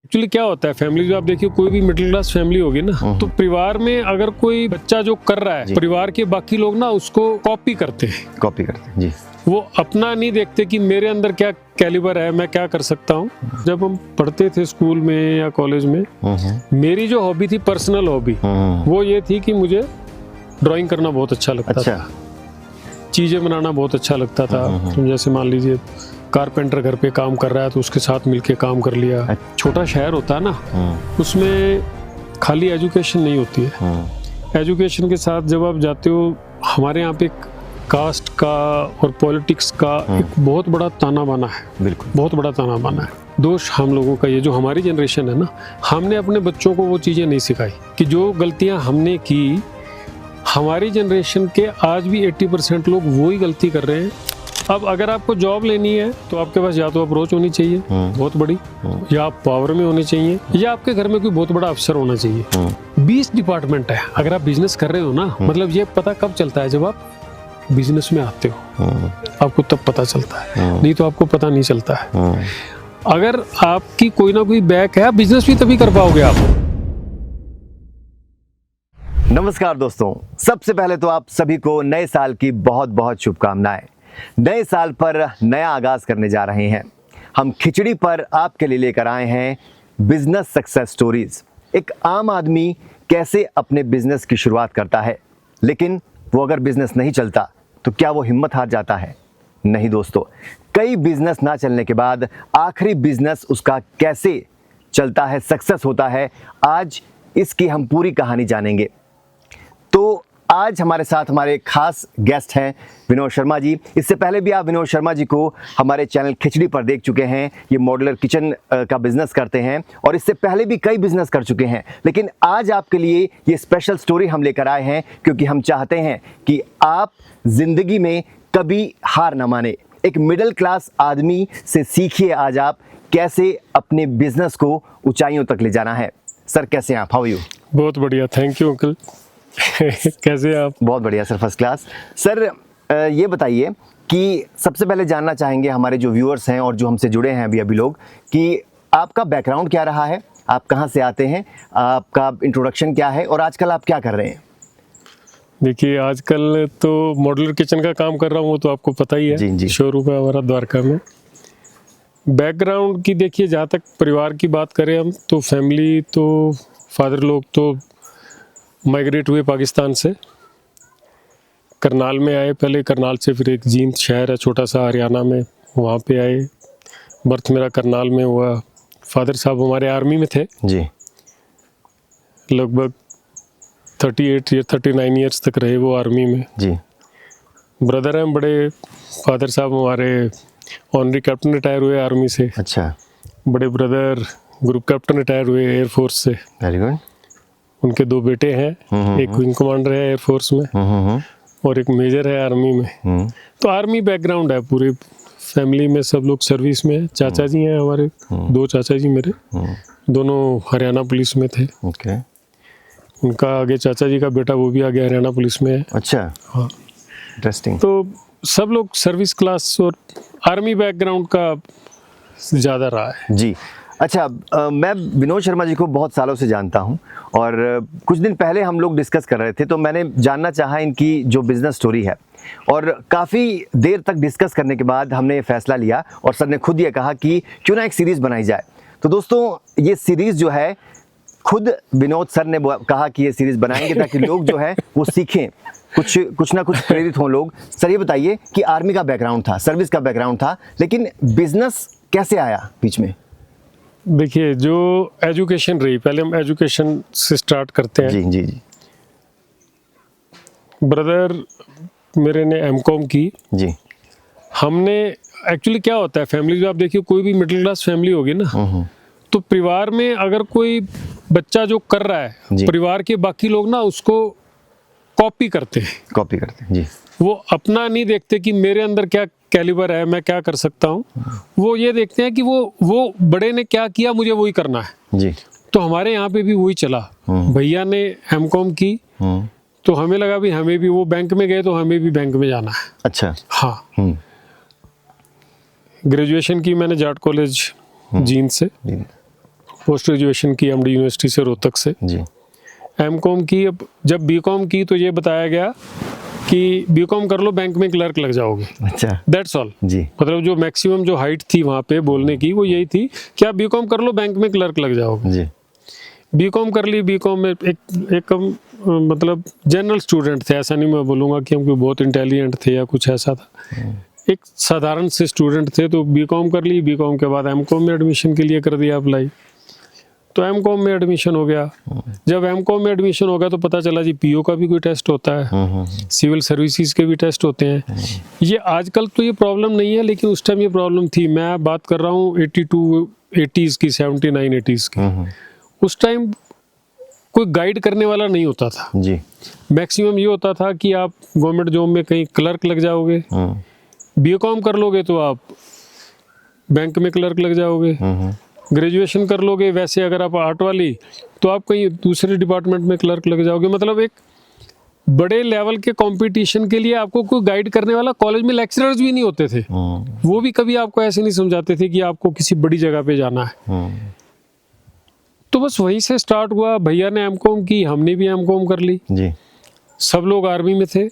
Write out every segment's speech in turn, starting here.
Actually क्या होता है, फैमिली जो आप देखिए, कोई भी मिडिल क्लास फैमिली होगी ना, तो परिवार में अगर कोई बच्चा जो कर रहा है, परिवार के बाकी लोग ना उसको कॉपी करते हैं जी। वो अपना नहीं देखते कि मेरे अंदर क्या कैलिबर है, मैं क्या कर सकता हूँ। जब हम पढ़ते थे स्कूल में या कॉलेज में, मेरी जो हॉबी थी, पर्सनल हॉबी, वो ये थी कि मुझे ड्राइंग करना बहुत अच्छा लगता था, चीजें बनाना बहुत अच्छा लगता था। जैसे मान लीजिए कारपेंटर घर पे काम कर रहा है तो उसके साथ मिलके काम कर लिया। छोटा शहर होता है ना, उसमें खाली एजुकेशन नहीं होती है। एजुकेशन के साथ जब आप जाते हो, हमारे यहाँ पे कास्ट का और पॉलिटिक्स का एक बहुत बड़ा ताना बाना है। बिल्कुल, बहुत बड़ा ताना बाना है। दोष हम लोगों का, ये जो हमारी जनरेशन है ना, हमने अपने बच्चों को वो चीज़ें नहीं सिखाई कि जो गलतियाँ हमने की, हमारी जनरेशन के आज भी 80% लोग वही गलती कर रहे हैं। अब अगर आपको जॉब लेनी है तो आपके पास या तो अप्रोच होनी चाहिए बहुत बड़ी, या आप पावर में होने चाहिए, या आपके घर में कोई बहुत बड़ा अफसर होना चाहिए। 20 डिपार्टमेंट है। अगर आप बिजनेस कर रहे हो ना, मतलब ये पता कब चलता है, जब आप बिजनेस में आते हो, आपको तब पता चलता है, नहीं तो आपको पता नहीं चलता है। अगर आपकी कोई ना कोई बैक है, बिजनेस भी तभी कर पाओगे आप। नमस्कार दोस्तों, सबसे पहले तो आप सभी को नए साल की बहुत बहुत शुभकामनाएं। नए साल पर नया आगाज करने जा रहे हैं। हम खिचड़ी पर आपके लिए लेकर आए हैं बिजनेस सक्सेस स्टोरीज। एक आम आदमी कैसे अपने बिजनेस की शुरुआत करता है, लेकिन वो अगर बिजनेस नहीं चलता तो क्या वो हिम्मत हार जाता है? नहीं दोस्तों, कई बिजनेस ना चलने के बाद आखिरी बिजनेस उसका कैसे चलता है, सक्सेस होता है, आज इसकी हम पूरी कहानी जानेंगे। तो आज हमारे साथ हमारे खास गेस्ट हैं विनोद शर्मा जी। इससे पहले भी आप विनोद शर्मा जी को हमारे चैनल खिचड़ी पर देख चुके हैं। ये मॉड्यूलर किचन का बिजनेस करते हैं और इससे पहले भी कई बिजनेस कर चुके हैं, लेकिन आज आपके लिए ये स्पेशल स्टोरी हम लेकर आए हैं क्योंकि हम चाहते हैं कि आप जिंदगी में कभी हार ना माने। एक मिडिल क्लास आदमी से सीखिए आज आप कैसे अपने बिजनेस को ऊंचाइयों तक ले जाना है। सर कैसे हैं आप? How are you? बहुत बढ़िया, थैंक यू अंकल। कैसे आप? बहुत बढ़िया सर, फर्स्ट क्लास। सर ये बताइए कि सबसे पहले जानना चाहेंगे हमारे जो व्यूअर्स हैं और जो हमसे जुड़े हैं अभी लोग, कि आपका बैकग्राउंड क्या रहा है, आप कहाँ से आते हैं, आपका इंट्रोडक्शन क्या है और आजकल आप क्या कर रहे हैं? देखिए, आजकल तो मॉड्यूलर किचन का काम कर रहा हूँ, वो तो आपको पता ही है। जी। शोरूम है हमारा द्वारका में। बैकग्राउंड की देखिए, जहाँ तक परिवार की बात करें हम, तो फैमिली तो फादर लोग तो माइग्रेट हुए पाकिस्तान से, करनाल में आए पहले। करनाल से फिर एक जींद शहर है छोटा सा हरियाणा में, वहाँ पे आए। बर्थ मेरा करनाल में हुआ। फादर साहब हमारे आर्मी में थे जी। लगभग 39 ईयर्स तक रहे वो आर्मी में जी। ब्रदर हैं बड़े, फादर साहब हमारे ऑनरी कैप्टन रिटायर हुए आर्मी से। अच्छा। बड़े ब्रदर ग्रुप कैप्टन रिटायर हुए एयरफोर्स से। Very good. उनके 2 बेटे हैं, एक विंग कमांडर है एयरफोर्स में और एक मेजर है आर्मी में। तो आर्मी बैकग्राउंड है पूरी फैमिली में, सब लोग सर्विस में है। चाचा जी हैं हमारे, 2 चाचा जी मेरे, दोनों हरियाणा पुलिस में थे। ओके। उनका आगे चाचा जी का बेटा, वो भी आगे हरियाणा पुलिस में है। अच्छा, हाँ, इंटरेस्टिंग। तो सब लोग सर्विस क्लास और आर्मी बैकग्राउंड का ज़्यादा रहा है जी। अच्छा, मैं विनोद शर्मा जी को बहुत सालों से जानता हूं और कुछ दिन पहले हम लोग डिस्कस कर रहे थे, तो मैंने जानना चाहा इनकी जो बिज़नेस स्टोरी है, और काफ़ी देर तक डिस्कस करने के बाद हमने ये फैसला लिया और सर ने खुद ये कहा कि क्यों ना एक सीरीज़ बनाई जाए। तो दोस्तों, ये सीरीज़ जो है, खुद विनोद सर ने कहा कि ये सीरीज़ बनाएंगे ताकि लोग जो है वो सीखें, कुछ ना कुछ प्रेरित हों लोग। सर ये बताइए कि आर्मी का बैकग्राउंड था, सर्विस का बैकग्राउंड था, लेकिन बिजनेस कैसे आया बीच में? देखिए, जो एजुकेशन रही, पहले हम एजुकेशन से स्टार्ट करते हैं। जी। ब्रदर मेरे ने एमकॉम की। जी। हमने एक्चुअली क्या होता है, फैमिली जो आप देखिए, कोई भी मिडिल क्लास फैमिली होगी ना, तो परिवार में अगर कोई बच्चा जो कर रहा है, परिवार के बाकी लोग ना उसको कॉपी करते हैं जी। वो अपना नहीं देखते कि मेरे अंदर क्या कैलिबर है, मैं क्या कर सकता हूँ। वो ये देखते हैं कि वो बड़े ने क्या किया, मुझे वही करना है जी। तो हमारे यहाँ पे भी वही चला। भैया ने एमकॉम की, तो हमें लगा भी हमें भी, वो बैंक में गए तो हमें भी बैंक में जाना है। अच्छा। हाँ। ग्रेजुएशन की मैंने जाट कॉलेज जींद से, पोस्ट ग्रेजुएशन की एमडी यूनिवर्सिटी से, रोहतक से। जी। एमकॉम की। अब जब बीकॉम की तो ये बताया गया कि बीकॉम कर लो, बैंक में क्लर्क लग जाओगे। अच्छा। That's all. जी। मतलब जो मैक्सिमम जो हाइट थी वहाँ पे बोलने की वो यही थी कि आप बीकॉम कर लो, बैंक में क्लर्क लग जाओगे। जी। बीकॉम कर ली। बीकॉम में एक मतलब जनरल स्टूडेंट थे, ऐसा नहीं मैं बोलूँगा कि हम कोई बहुत इंटेलिजेंट थे या कुछ ऐसा था। एक साधारण से स्टूडेंट थे, तो बीकॉम कर ली। बीकॉम के बाद एमकॉम में एडमिशन के लिए कर दिया अप्लाई, तो एमकॉम में एडमिशन हो गया। जब एमकॉम में एडमिशन हो गया तो पता चला जी पीओ का भी कोई टेस्ट होता है, सिविल सर्विसेज के भी टेस्ट होते हैं। ये आजकल तो ये प्रॉब्लम नहीं है, लेकिन उस टाइम ये प्रॉब्लम थी। मैं बात कर रहा हूँ 80s की, 79 80s की। उस टाइम कोई गाइड करने वाला नहीं होता था जी। मैक्सिमम ये होता था कि आप गवर्नमेंट जॉब में कहीं क्लर्क लग जाओगे, बीकॉम कर लोगे तो आप बैंक में क्लर्क लग जाओगे, ग्रेजुएशन कर लोगे वैसे अगर आप आर्ट वाली तो आप कहीं दूसरे डिपार्टमेंट में क्लर्क लग जाओगे। मतलब एक बड़े लेवल के कंपटीशन के लिए आपको कोई गाइड करने वाला, कॉलेज में लेक्चरर्स भी नहीं होते थे, वो भी कभी आपको ऐसे नहीं समझाते थे कि आपको किसी बड़ी जगह पे जाना है। तो बस वहीं से स्टार्ट हुआ। भैया ने एमकॉम की, हमने भी एमकॉम कर ली जी। सब लोग आर्मी में थे।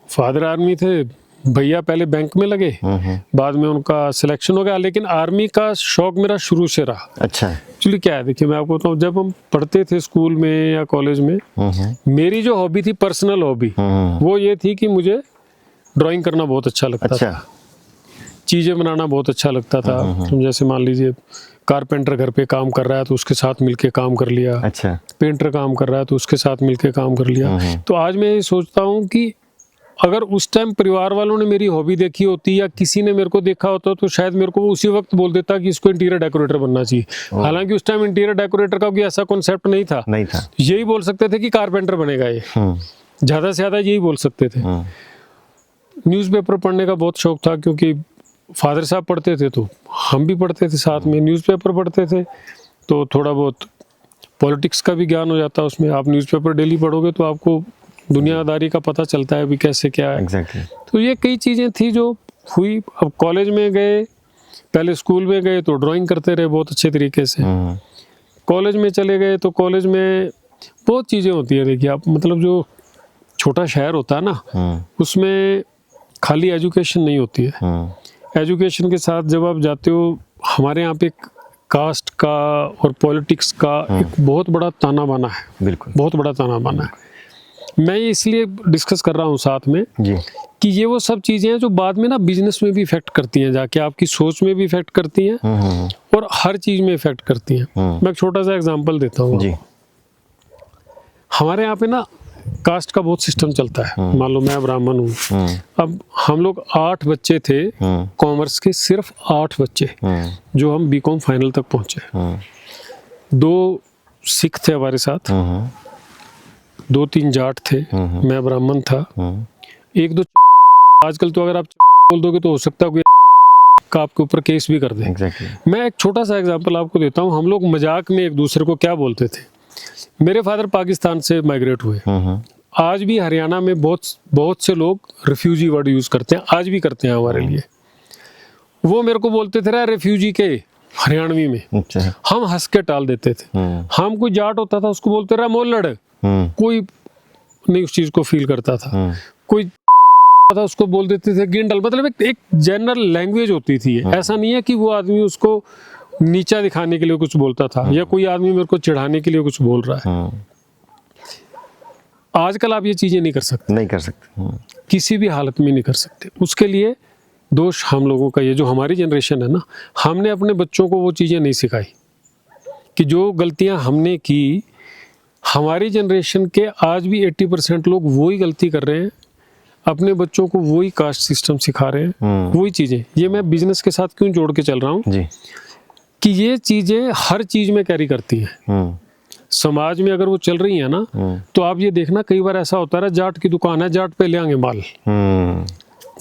फादर आर्मी थे, भैया पहले बैंक में लगे, बाद में उनका सिलेक्शन हो गया। लेकिन आर्मी का शौक मेरा शुरू से रहा। अच्छा। एक्चुअली क्या है, देखिए मैं आपको बताऊं, जब हम पढ़ते थे स्कूल में या कॉलेज में, मेरी जो हॉबी थी, पर्सनल हॉबी, वो ये थी कि मुझे ड्राइंग करना बहुत अच्छा लगता था, चीजें बनाना बहुत अच्छा लगता था। तुम जैसे मान लीजिए कारपेंटर घर पे काम कर रहा है तो उसके साथ मिलके काम कर लिया। अच्छा। पेंटर काम कर रहा है तो उसके साथ मिलके काम कर लिया। तो आज मैं ये सोचता हूँ कि अगर उस टाइम परिवार वालों ने मेरी हॉबी देखी होती या किसी ने मेरे को देखा होता तो शायद मेरे को उसी वक्त बोल देता कि इसको इंटीरियर डेकोरेटर बनना चाहिए। हालांकि उस टाइम इंटीरियर डेकोरेटर का कोई ऐसा कॉन्सेप्ट नहीं था। यही बोल सकते थे कि कारपेंटर बनेगा ये, ज्यादा से ज्यादा यही बोल सकते थे। न्यूज़पेपर पढ़ने का बहुत शौक था, क्योंकि फादर साहब पढ़ते थे तो हम भी पढ़ते थे साथ में, न्यूज़पेपर पढ़ते थे तो थोड़ा बहुत पॉलिटिक्स का भी ज्ञान हो जाता है उसमें। आप न्यूज़पेपर डेली पढ़ोगे तो आपको दुनियादारी का पता चलता है भी कैसे क्या है। Exactly. तो ये कई चीज़ें थी जो हुई। अब कॉलेज में गए, पहले स्कूल में गए तो ड्राइंग करते रहे बहुत अच्छे तरीके से। कॉलेज में चले गए तो कॉलेज में बहुत चीज़ें होती है। देखिए आप, मतलब जो छोटा शहर होता है ना, उसमें खाली एजुकेशन नहीं होती है। एजुकेशन के साथ जब आप जाते हो, हमारे यहाँ पे कास्ट का और पॉलिटिक्स का एक बहुत बड़ा ताना बाना है। बिल्कुल, बहुत बड़ा ताना बाना है। मैं ये इसलिए डिस्कस कर रहा हूँ साथ में जी, कि ये वो सब चीज़ें हैं जो बाद में ना बिजनेस में भी इफेक्ट करती हैं, जाके आपकी सोच में भी इफेक्ट करती हैं और हर चीज़ में इफेक्ट करती हैं। मैं एक छोटा सा एग्जांपल देता हूँ जी। हमारे यहाँ पे ना कास्ट का बहुत सिस्टम चलता है। मान लो मैं ब्राह्मण हूँ, अब हम लोग 8 बच्चे थे कॉमर्स के, सिर्फ 8 बच्चे जो हम बीकॉम फाइनल तक पहुँचे। 2 सिख थे हमारे साथ, 2-3 जाट थे, मैं ब्राह्मण था, 1-2 आजकल तो अगर आप बोल दोगे तो हो सकता है कोई का आपके ऊपर केस भी कर दें। मैं एक छोटा सा एग्जांपल आपको देता हूँ। हम लोग मजाक में एक दूसरे को क्या बोलते थे, मेरे फादर पाकिस्तान से माइग्रेट हुए। आज भी हरियाणा में बहुत से लोग रिफ्यूजी वर्ड यूज करते हैं, आज भी करते हैं हमारे लिए। वो मेरे को बोलते थे रिफ्यूजी के हरियाणवी में। हम हंस के टाल देते थे। हम कोई जाट होता था उसको बोलते रहा मोलड़, कोई नहीं उस चीज को फील करता था। कोई था उसको बोल देते थे गिंडल। मतलब एक जनरल लैंग्वेज होती थी। ऐसा नहीं है कि वो आदमी उसको नीचा दिखाने के लिए कुछ बोलता था या कोई आदमी मेरे को चिढ़ाने के लिए कुछ बोल रहा है। आजकल आप ये चीजें नहीं कर सकते, किसी भी हालत में नहीं कर सकते। उसके लिए दोष हम लोगों का, ये जो हमारी जनरेशन है ना, हमने अपने बच्चों को वो चीजें नहीं सिखाई कि जो गलतियां हमने की, हमारी जनरेशन के आज भी 80% लोग वही गलती कर रहे हैं, अपने बच्चों को वही कास्ट सिस्टम सिखा रहे हैं, वही चीजें। ये मैं बिजनेस के साथ क्यों जोड़ के चल रहा हूँ कि ये चीजें हर चीज में कैरी करती हैं। समाज में अगर वो चल रही है ना, तो आप ये देखना कई बार ऐसा होता है, जाट की दुकान है, जाट पे ले आएंगे माल।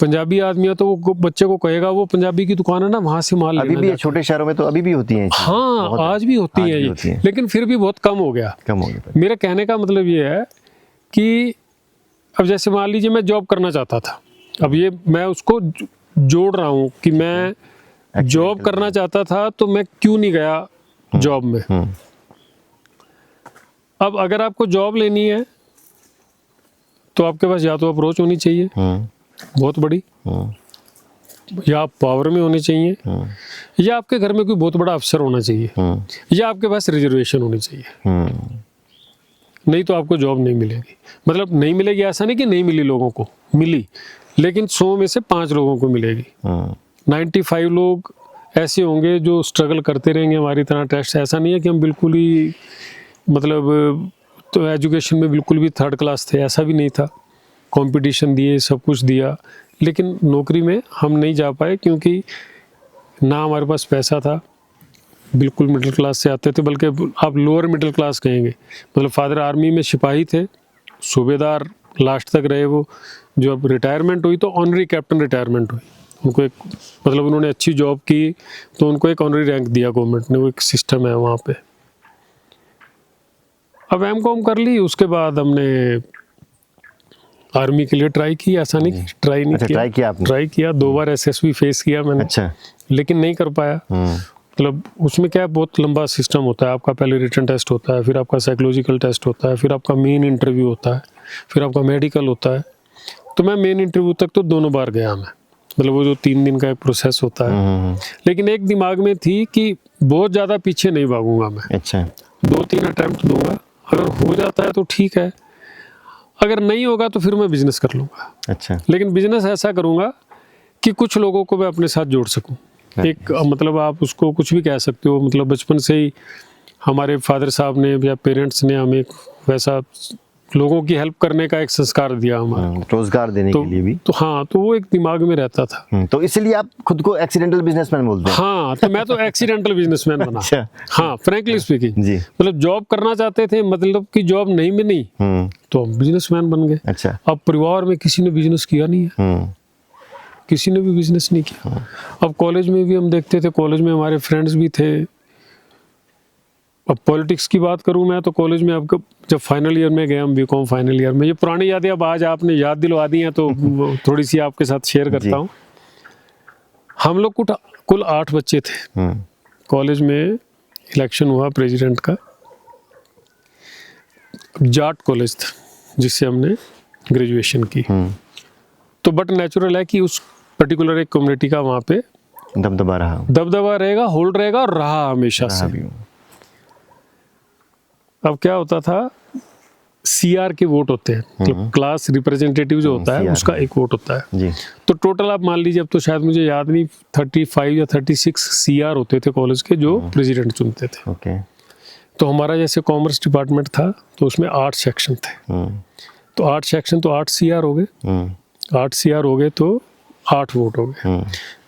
पंजाबी आदमी है तो वो बच्चे को कहेगा वो पंजाबी की दुकान है ना, वहां से माल अभी भी छोटे शहरों में तो अभी भी होती हैं। हाँ, आज भी होती है ये, लेकिन फिर भी बहुत कम हो गया। मेरा कहने का मतलब ये है कि अब जैसे मान लीजिए मैं जॉब करना चाहता था, अब ये मैं उसको जोड़ रहा हूँ कि मैं जॉब करना चाहता था तो मैं क्यों नहीं गया जॉब में। अब अगर आपको जॉब लेनी है तो आपके पास या तो अप्रोच होनी चाहिए बहुत बड़ी, या आप पावर में होने चाहिए, या आपके घर में कोई बहुत बड़ा अफसर होना चाहिए, या आपके पास रिजर्वेशन होनी चाहिए। नहीं तो आपको जॉब नहीं मिलेगी। मतलब नहीं मिलेगी ऐसा नहीं कि नहीं मिली, लोगों को मिली, लेकिन 100 में से 5 लोगों को मिलेगी। 95 लोग ऐसे होंगे जो स्ट्रगल करते रहेंगे हमारी तरह। टेस्ट ऐसा नहीं है कि हम बिल्कुल ही मतलब तो एजुकेशन में बिल्कुल भी थर्ड क्लास थे, ऐसा भी नहीं था। कंपटीशन दिए, सब कुछ दिया, लेकिन नौकरी में हम नहीं जा पाए क्योंकि ना हमारे पास पैसा था, बिल्कुल मिडिल क्लास से आते थे, बल्कि आप लोअर मिडिल क्लास कहेंगे। मतलब फादर आर्मी में सिपाही थे, सूबेदार लास्ट तक रहे वो। जो अब रिटायरमेंट हुई तो ऑनरी कैप्टन रिटायरमेंट हुई, उनको एक मतलब उन्होंने अच्छी जॉब की तो उनको एक ऑनरी रैंक दिया गवर्नमेंट ने, वो एक सिस्टम है वहाँ पे। अब एमकॉम कर ली, उसके बाद हमने आर्मी के लिए ट्राई की। ऐसा नहीं कि ट्राई नहीं किया, ट्राई किया आपने? ट्राई किया, 2 बार एसएसबी फेस किया मैंने। अच्छा। लेकिन नहीं कर पाया। मतलब उसमें क्या है, बहुत लंबा सिस्टम होता है। आपका पहले रिटन टेस्ट होता है, फिर आपका साइकोलॉजिकल टेस्ट होता है, फिर आपका मेन इंटरव्यू होता है, फिर आपका मेडिकल होता है। तो मैं मेन इंटरव्यू तक तो दोनों बार गया मैं, मतलब वो जो 3 दिन का एक प्रोसेस होता है। लेकिन एक दिमाग में थी कि बहुत ज़्यादा पीछे नहीं भागूंगा मैं। अच्छा। 2-3 अटेम्प्ट दूंगा, अगर हो जाता है तो ठीक है, अगर नहीं होगा तो फिर मैं बिजनेस कर लूँगा। अच्छा। लेकिन बिजनेस ऐसा करूँगा कि कुछ लोगों को मैं अपने साथ जोड़ सकूँ। एक मतलब आप उसको कुछ भी कह सकते हो। मतलब बचपन से ही हमारे फादर साहब ने या पेरेंट्स ने हमें एक वैसा लोगों की हेल्प करने का एक संस्कार दिया हमारा, रोजगार देने के लिए भी। तो हाँ, तो वो एक दिमाग में रहता था। तो इसलिए आप खुद को एक्सीडेंटल बिजनेसमैन बोलते हैं? हाँ, तो मैं तो एक्सीडेंटल बिजनेसमैन बना। अच्छा। हाँ, फ्रैंकली स्पीकिंग जी। मतलब जॉब करना चाहते थे, मतलब कि जॉब नहीं मिली तो हम बिजनेसमैन बन गए। अच्छा। अब परिवार में किसी ने बिजनेस किया नहीं है, किसी ने भी बिजनेस नहीं किया। अब कॉलेज में भी हम देखते थे, कॉलेज में हमारे फ्रेंड्स भी थे। अब पॉलिटिक्स की बात करूं मैं तो कॉलेज में अब जब फाइनल ईयर में गए, हम बीकॉम फाइनल ईयर में, ये पुरानी यादें अब आज आपने याद दिलवा दी हैं तो थोड़ी सी आपके साथ शेयर करता हूं। हम लोग कुल 8 बच्चे थे। कॉलेज में इलेक्शन हुआ प्रेसिडेंट का, जाट कॉलेज था जिससे हमने ग्रेजुएशन की। तो बट नेचुरल है कि उस पर्टिकुलर एक कम्युनिटी का वहाँ पे दबदबा रहेगा, होल्ड रहेगा और रहा हमेशा से। अब क्या होता था, सीआर के वोट होते हैं, मतलब क्लास रिप्रेजेंटेटिव जो होता है उसका एक वोट होता है जी। तो टोटल आप मान लीजिए, अब तो शायद मुझे याद नहीं, 35 या 36 सीआर होते थे कॉलेज के जो प्रेसिडेंट चुनते थे। ओके। तो हमारा जैसे कॉमर्स डिपार्टमेंट था तो उसमें 8 सेक्शन थे। तो 8 सेक्शन तो 8 सीआर हो गए। 8 सीआर हो गए तो 8 वोट हो गए।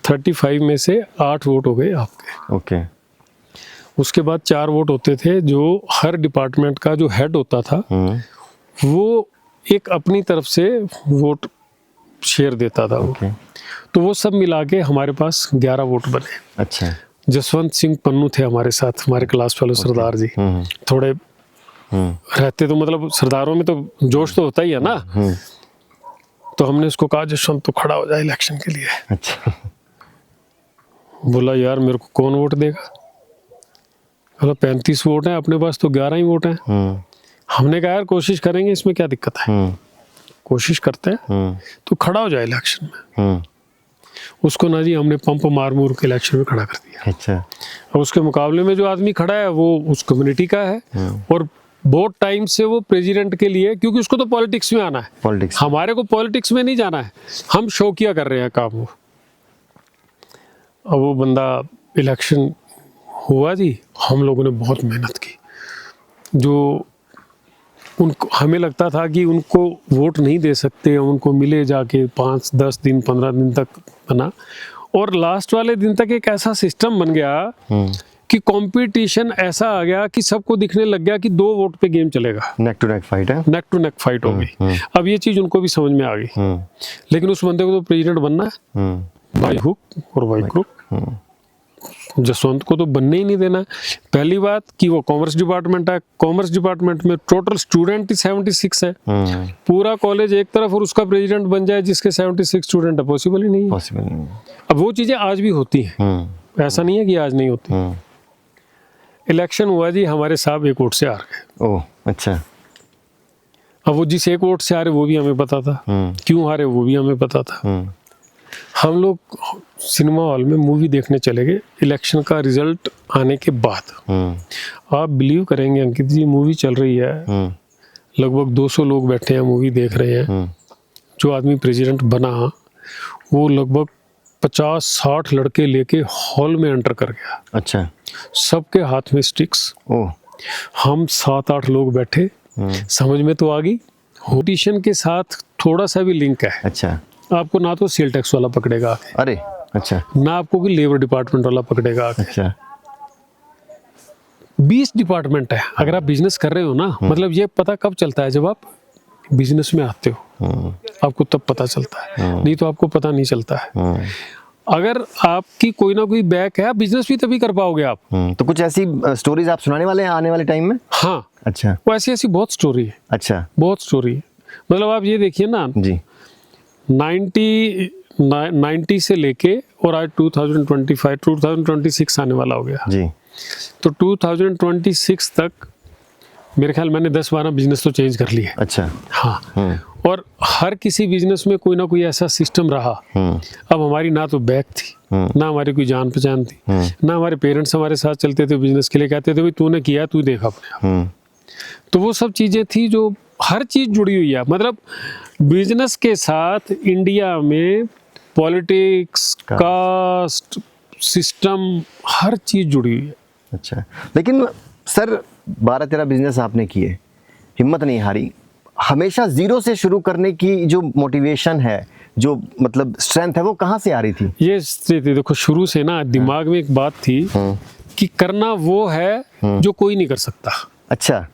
35 में से 8 वोट हो गए आपके। ओके। उसके बाद 4 वोट होते थे जो हर डिपार्टमेंट का जो हेड होता था वो एक अपनी तरफ से वोट शेयर देता था। ओके। तो वो सब मिला के हमारे पास 11 वोट बने। अच्छा। जसवंत सिंह पन्नू थे हमारे साथ, हमारे क्लास फेलो सरदार जी। थोड़े रहते तो मतलब सरदारों में तो जोश तो होता ही है ना। तो हमने उसको कहा जसवंत तो खड़ा हो जाए इलेक्शन के लिए। अच्छा। बोला यार मेरे को कौन वोट देगा? बोला 35 वोट हैं अपने पास तो 11 ही वोट हैं। हमने कहा यार कोशिश करेंगे, इसमें क्या दिक्कत है, कोशिश करते हैं। तो खड़ा हो जाए इलेक्शन में। उसको ना जी हमने पंप मार मूर के इलेक्शन में खड़ा कर दिया। अच्छा। अब उसके मुकाबले में जो आदमी खड़ा है वो उस कम्युनिटी का है और बहुत टाइम से वो प्रेसिडेंट के लिए, क्योंकि उसको तो पॉलिटिक्स में आना है, पॉलिटिक्स, हमारे को पॉलिटिक्स में नहीं जाना है, हम शौकिया कर रहे हैं काम वो। अब वो बंदा इलेक्शन हुआ जी, हम लोगों ने बहुत मेहनत की। जो उनको हमें लगता था कि उनको वोट नहीं दे सकते, उनको मिले जाके 5, 10 दिन 15 दिन तक बना, और लास्ट वाले दिन तक एक ऐसा सिस्टम बन गया कि कंपटीशन ऐसा आ गया कि सबको दिखने लग गया कि 2 वोट पे गेम चलेगा। नेक टू नेक फाइट है, नेक टू नेक फाइट हो गई। अब ये चीज उनको भी समझ में आ गई। लेकिन उस बंदे को तो प्रेसिडेंट बनना है बाई हुक और बाई क्रुक। जसवंत को तो बनने ही नहीं देना। पहली बात कि वो कॉमर्स डिपार्टमेंट है, कॉमर्स डिपार्टमेंट में टोटल स्टूडेंट ही 76 है। पूरा कॉलेज एक तरफ और उसका प्रेसिडेंट बन जाए जिसके 76 स्टूडेंट है, पॉसिबल ही नहीं है। पॉसिबल नहीं है। अब वो चीजें आज भी होती हैं, ऐसा नहीं है कि आज नहीं होती। इलेक्शन हुआ जी, हमारे साहब एक वोट से हार गए। ओह अच्छा। अब वो जिस एक वोट से हारे वो भी हमें पता था, क्यों हारे वो भी हमें पता था। हम लोग सिनेमा हॉल में मूवी देखने चले गए इलेक्शन का रिजल्ट आने के बाद। आप बिलीव करेंगे अंकित जी, मूवी चल रही है, लगभग 200 लोग बैठे हैं मूवी देख रहे हैं। जो आदमी प्रेसिडेंट बना वो लगभग 50-60 लड़के लेके हॉल में एंटर कर गया। अच्छा। सबके हाथ में स्टिक्स। ओह। हम 7-8 लोग बैठे, समझ में तो आ गई पॉलिटिशियन के साथ थोड़ा सा भी लिंक है। अच्छा। आपको ना तो सेल टैक्स वाला पकड़ेगा आके, अरे अच्छा। ना आपको कोई लेबर डिपार्टमेंट वाला पकड़ेगा आके। अच्छा। 20 डिपार्टमेंट है। अगर आप बिजनेस कर रहे हो ना, मतलब ये पता कब चलता है, जब आप बिजनेस में आते हो आपको तब पता चलता है, नहीं तो आपको पता नहीं चलता है। अगर आपकी कोई ना कोई बैक है, बिजनेस भी तभी कर पाओगे आप। तो कुछ ऐसी स्टोरीज आप सुनाने वाले हैं आने वाले टाइम में? हाँ, अच्छा। वो ऐसी ऐसी बहुत स्टोरी है। अच्छा। बहुत स्टोरी है। मतलब आप ये देखिए ना जी। 90 से लेके और आज 2026 आने वाला हो गया जी। तो 2026 तक मेरे ख्याल मैंने 10-12 बिजनेस तो चेंज कर लिए। अच्छा। हाँ। और हर किसी बिजनेस में कोई ना कोई ऐसा सिस्टम रहा। अब हमारी ना तो बैक थी, ना हमारी कोई जान पहचान थी, ना हमारे पेरेंट्स हमारे साथ चलते थे बिजनेस के लिए, कहते थे भाई तूने किया तू देख अपने। तो वो सब चीजें थी जो हर चीज जुड़ी हुई है। मतलब बिजनेस के साथ इंडिया में पॉलिटिक्स, कास्ट, सिस्टम, हर चीज जुड़ी हुई है। अच्छा। लेकिन सर 12-13 बिजनेस आपने किए, हिम्मत नहीं हारी, हमेशा जीरो से शुरू करने की जो मोटिवेशन है, जो मतलब स्ट्रेंथ है, वो कहाँ से आ रही थी? ये देखो शुरू से ना दिमाग में एक बात थी कि करना वो है जो कोई नहीं कर सकता। अच्छा,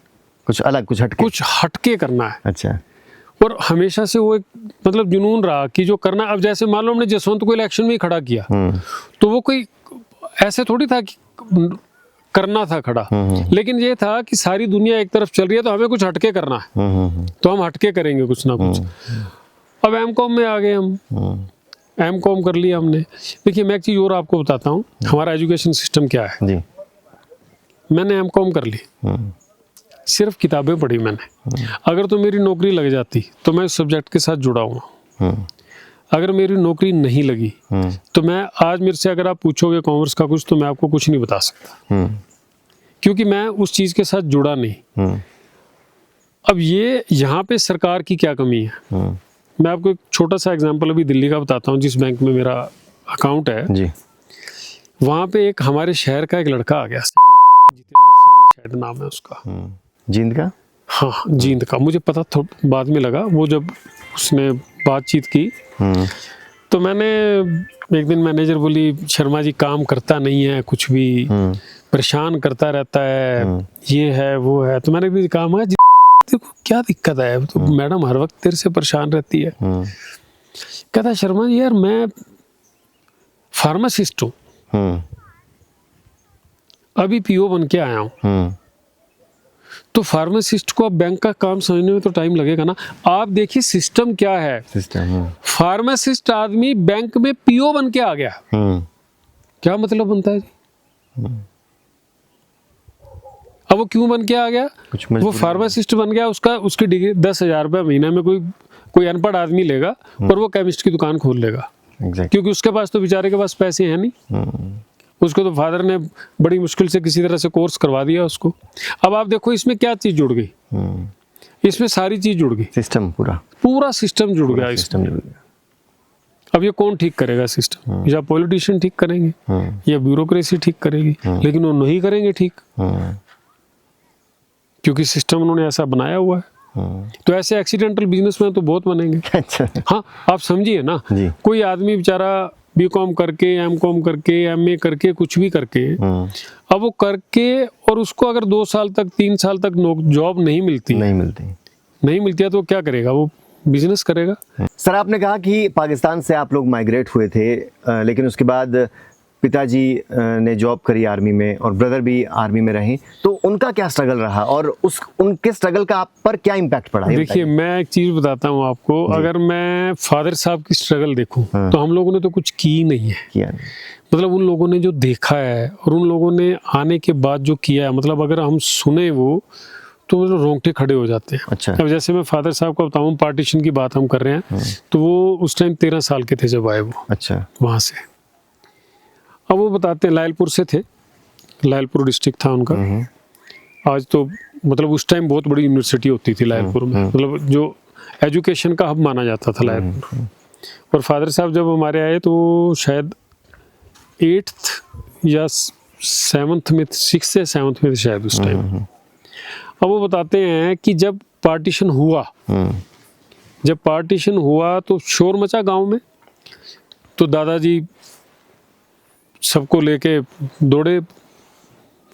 कुछ अलग, कुछ हटके करना है। अच्छा। और हमेशा से वो एक मतलब जुनून रहा कि जो करना। अब जैसे मान लो हमने जसवंत को इलेक्शन में ही खड़ा किया, तो वो कोई ऐसे थोड़ी था कि करना था खड़ा, लेकिन ये था कि सारी दुनिया एक तरफ चल रही है तो हमें कुछ हटके करना है, तो हम हटके करेंगे कुछ ना कुछ। अब एमकॉम में आ गए हम, एमकॉम कर लिया हमने। देखिए मैं एक चीज और आपको बताता हूँ, हमारा एजुकेशन सिस्टम क्या है जी। मैंने एमकॉम कर ली, सिर्फ किताबें पढ़ी मैंने। अगर तो मेरी नौकरी लग जाती तो मैं उस सब्जेक्ट के साथ जुड़ा हुआ। अगर मेरी नौकरी नहीं लगी तो मैं आज मेरे से अगर आप पूछोगे कॉमर्स का कुछ, तो मैं आपको कुछ नहीं बता सकता, क्योंकि मैं उस चीज के साथ जुड़ा नहीं। अब ये यहाँ पे सरकार की क्या कमी है, मैं आपको एक छोटा सा एग्जांपल अभी दिल्ली का बताता हूँ। जिस बैंक में मेरा अकाउंट है जी, वहाँ पे एक हमारे शहर का एक लड़का आ गया, जितेंद्र सैनी शायद नाम है उसका। जींद का? हाँ, जींद का। मुझे पता बाद में लगा, वो जब उसने बातचीत की तो मैंने एक दिन, मैनेजर बोली शर्मा जी काम करता नहीं है कुछ भी, परेशान करता रहता है, ये है वो है। तो मैंने भी कहा देखो क्या दिक्कत है, तो मैडम हर वक्त तेरे से परेशान रहती है। कहता शर्मा जी यार मैं फार्मासिस्ट हूँ, अभी पीओ बन के आया हूँ, तो फार्मासिस्ट को अब बैंक का काम समझने में तो टाइम लगेगा ना। आप देखिए सिस्टम क्या है, सिस्टम फार्मासिस्ट आदमी बैंक में पीओ बन के आ गया, क्या मतलब बनता है जी? अब वो क्यों बन के आ गया? वो फार्मासिस्ट बन गया, उसकी डिग्री 10,000 रुपये महीने में कोई अनपढ़ आदमी लेगा और वो केमिस्ट की दुकान खोल लेगा, क्योंकि उसके पास तो बेचारे के पास पैसे हैं नहीं। उसको तो फादर ने बड़ी मुश्किल से किसी तरह से कोर्स करवा दिया उसको। अब आप देखो इसमें क्या चीज जुड़ गई, इसमें सारी चीज जुड़ गई, सिस्टम पूरा सिस्टम जुड़ गया, सिस्टम जुड़ गया। अब ये कौन ठीक करेगा सिस्टम? या पॉलिटिशियन ठीक करेंगे या ब्यूरोक्रेसी ठीक करेगी, लेकिन वो नहीं करेंगे ठीक, क्योंकि सिस्टम उन्होंने ऐसा बनाया हुआ है। तो ऐसे एक्सीडेंटल बिजनेसमैन तो बहुत बनेंगे। अच्छा। हाँ, आप समझिए ना, कोई आदमी बेचारा बीकॉम करके, एमकॉम करके, एमए करके, कुछ भी करके, अब वो करके और उसको अगर 2 साल तक 3 साल तक जॉब नहीं मिलती है तो क्या करेगा? वो बिजनेस करेगा। सर आपने कहा कि पाकिस्तान से आप लोग माइग्रेट हुए थे, लेकिन उसके बाद पिताजी ने जॉब करी आर्मी में और ब्रदर भी आर्मी में रहे, तो उनका क्या स्ट्रगल रहा और उनके स्ट्रगल का आप पर क्या इम्पैक्ट पड़ा? देखिए मैं एक चीज बताता हूँ आपको, अगर मैं फादर साहब की स्ट्रगल देखूं तो हम लोगों ने तो कुछ की नहीं है। मतलब उन लोगों ने जो देखा है और उन लोगों ने आने के बाद जो किया है, मतलब अगर हम सुने वो तो मतलब रोंगटे खड़े हो जाते हैं। अच्छा। अब जैसे मैं फादर साहब को बताऊं, पार्टीशन की बात हम कर रहे हैं, तो वो उस टाइम 13 साल के थे जब आए वो अच्छा। वहाँ से। अब वो बताते हैं लायलपुर से थे, लायलपुर डिस्ट्रिक्ट था उनका। आज तो मतलब उस टाइम बहुत बड़ी यूनिवर्सिटी होती थी लायलपुर में, मतलब जो एजुकेशन का हब माना जाता था लायलपुर। और फादर साहब जब हमारे आए तो शायद 8th या 7th में, 6th या 7th में थे शायद उस टाइम। अब वो बताते हैं कि जब पार्टीशन हुआ, तो शोर मचा गांव में, तो दादाजी सबको लेके दौड़े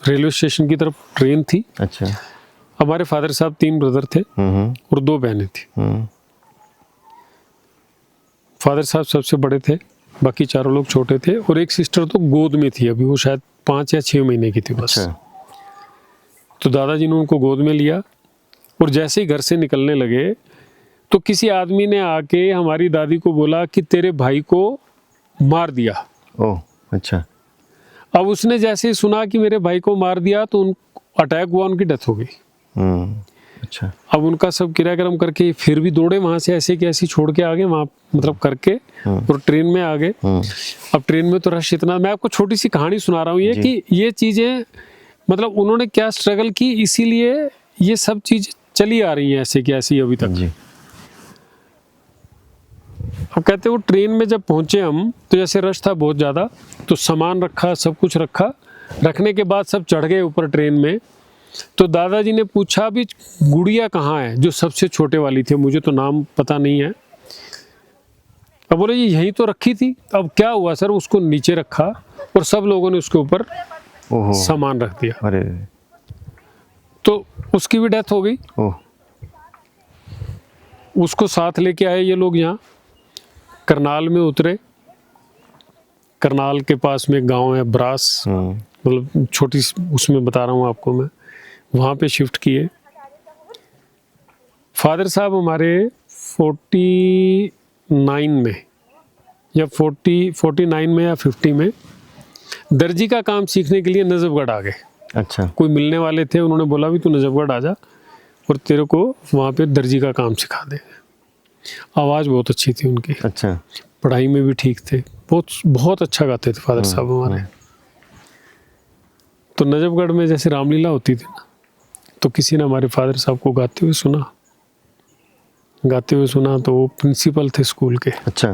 रेलवे स्टेशन की तरफ। ट्रेन थी। अच्छा। हमारे फादर साहब 3 ब्रदर थे और 2 बहनें थी। फादर साहब सबसे बड़े थे, बाकी चारों लोग छोटे थे, और एक सिस्टर तो गोद में थी अभी, वो शायद 5 या 6 महीने की थी बस। अच्छा। तो दादाजी ने उनको गोद में लिया और जैसे ही घर से निकलने लगे तो किसी आदमी ने आके हमारी दादी को बोला कि तेरे भाई को मार दिया। ओह अच्छा। अब उसने जैसे ही सुना कि मेरे भाई को मार दिया तो उन अटैक हुआ, उनकी डेथ हो गई। अच्छा। अब उनका सब क्रियाक्रम करके फिर भी दौड़े वहां से, ऐसे कैसे छोड़ के आ गए वहां, मतलब करके, और ट्रेन में आ गए। अब ट्रेन में तो रश इतना, मैं आपको छोटी सी कहानी सुना रहा हूँ ये कि ये चीजें मतलब उन्होंने क्या स्ट्रगल की, इसीलिए ये सब चीज चली आ रही है ऐसे की ऐसी अभी तक जी। अब कहते वो ट्रेन में जब पहुंचे हम, तो जैसे रश था बहुत ज्यादा, तो सामान रखा, सब कुछ रखा, रखने के बाद सब चढ़ गए ऊपर ट्रेन में। तो दादाजी ने पूछा भी गुड़िया कहाँ है, जो सबसे छोटे वाली थी, मुझे तो नाम पता नहीं है। अब बोले ये यहीं तो रखी थी। अब क्या हुआ सर, उसको नीचे रखा और सब लोगों ने उसके ऊपर सामान रख दिया। अरे। तो उसकी भी डेथ हो गई। ओह। उसको साथ लेके आए ये लोग, यहाँ करनाल में उतरे। करनाल के पास में गांव है ब्रास, मतलब छोटी उसमें बता रहा हूँ आपको मैं, वहाँ पे शिफ्ट किए। फादर साहब हमारे 49 में या 49 में या 50 में दर्जी का काम सीखने के लिए नजफगढ़ आ गए। अच्छा। कोई मिलने वाले थे, उन्होंने बोला भी तू नजफगढ़ आ जा और तेरे को वहाँ पे दर्जी का काम सिखा दे। आवाज़ बहुत अच्छी थी उनकी। अच्छा। पढ़ाई में भी ठीक थे, बहुत बहुत अच्छा गाते थे फादर साहब हमारे। तो नजफगढ़ में जैसे रामलीला होती थी ना, तो किसी ने हमारे फादर साहब को गाते हुए सुना, तो वो प्रिंसिपल थे स्कूल के। अच्छा।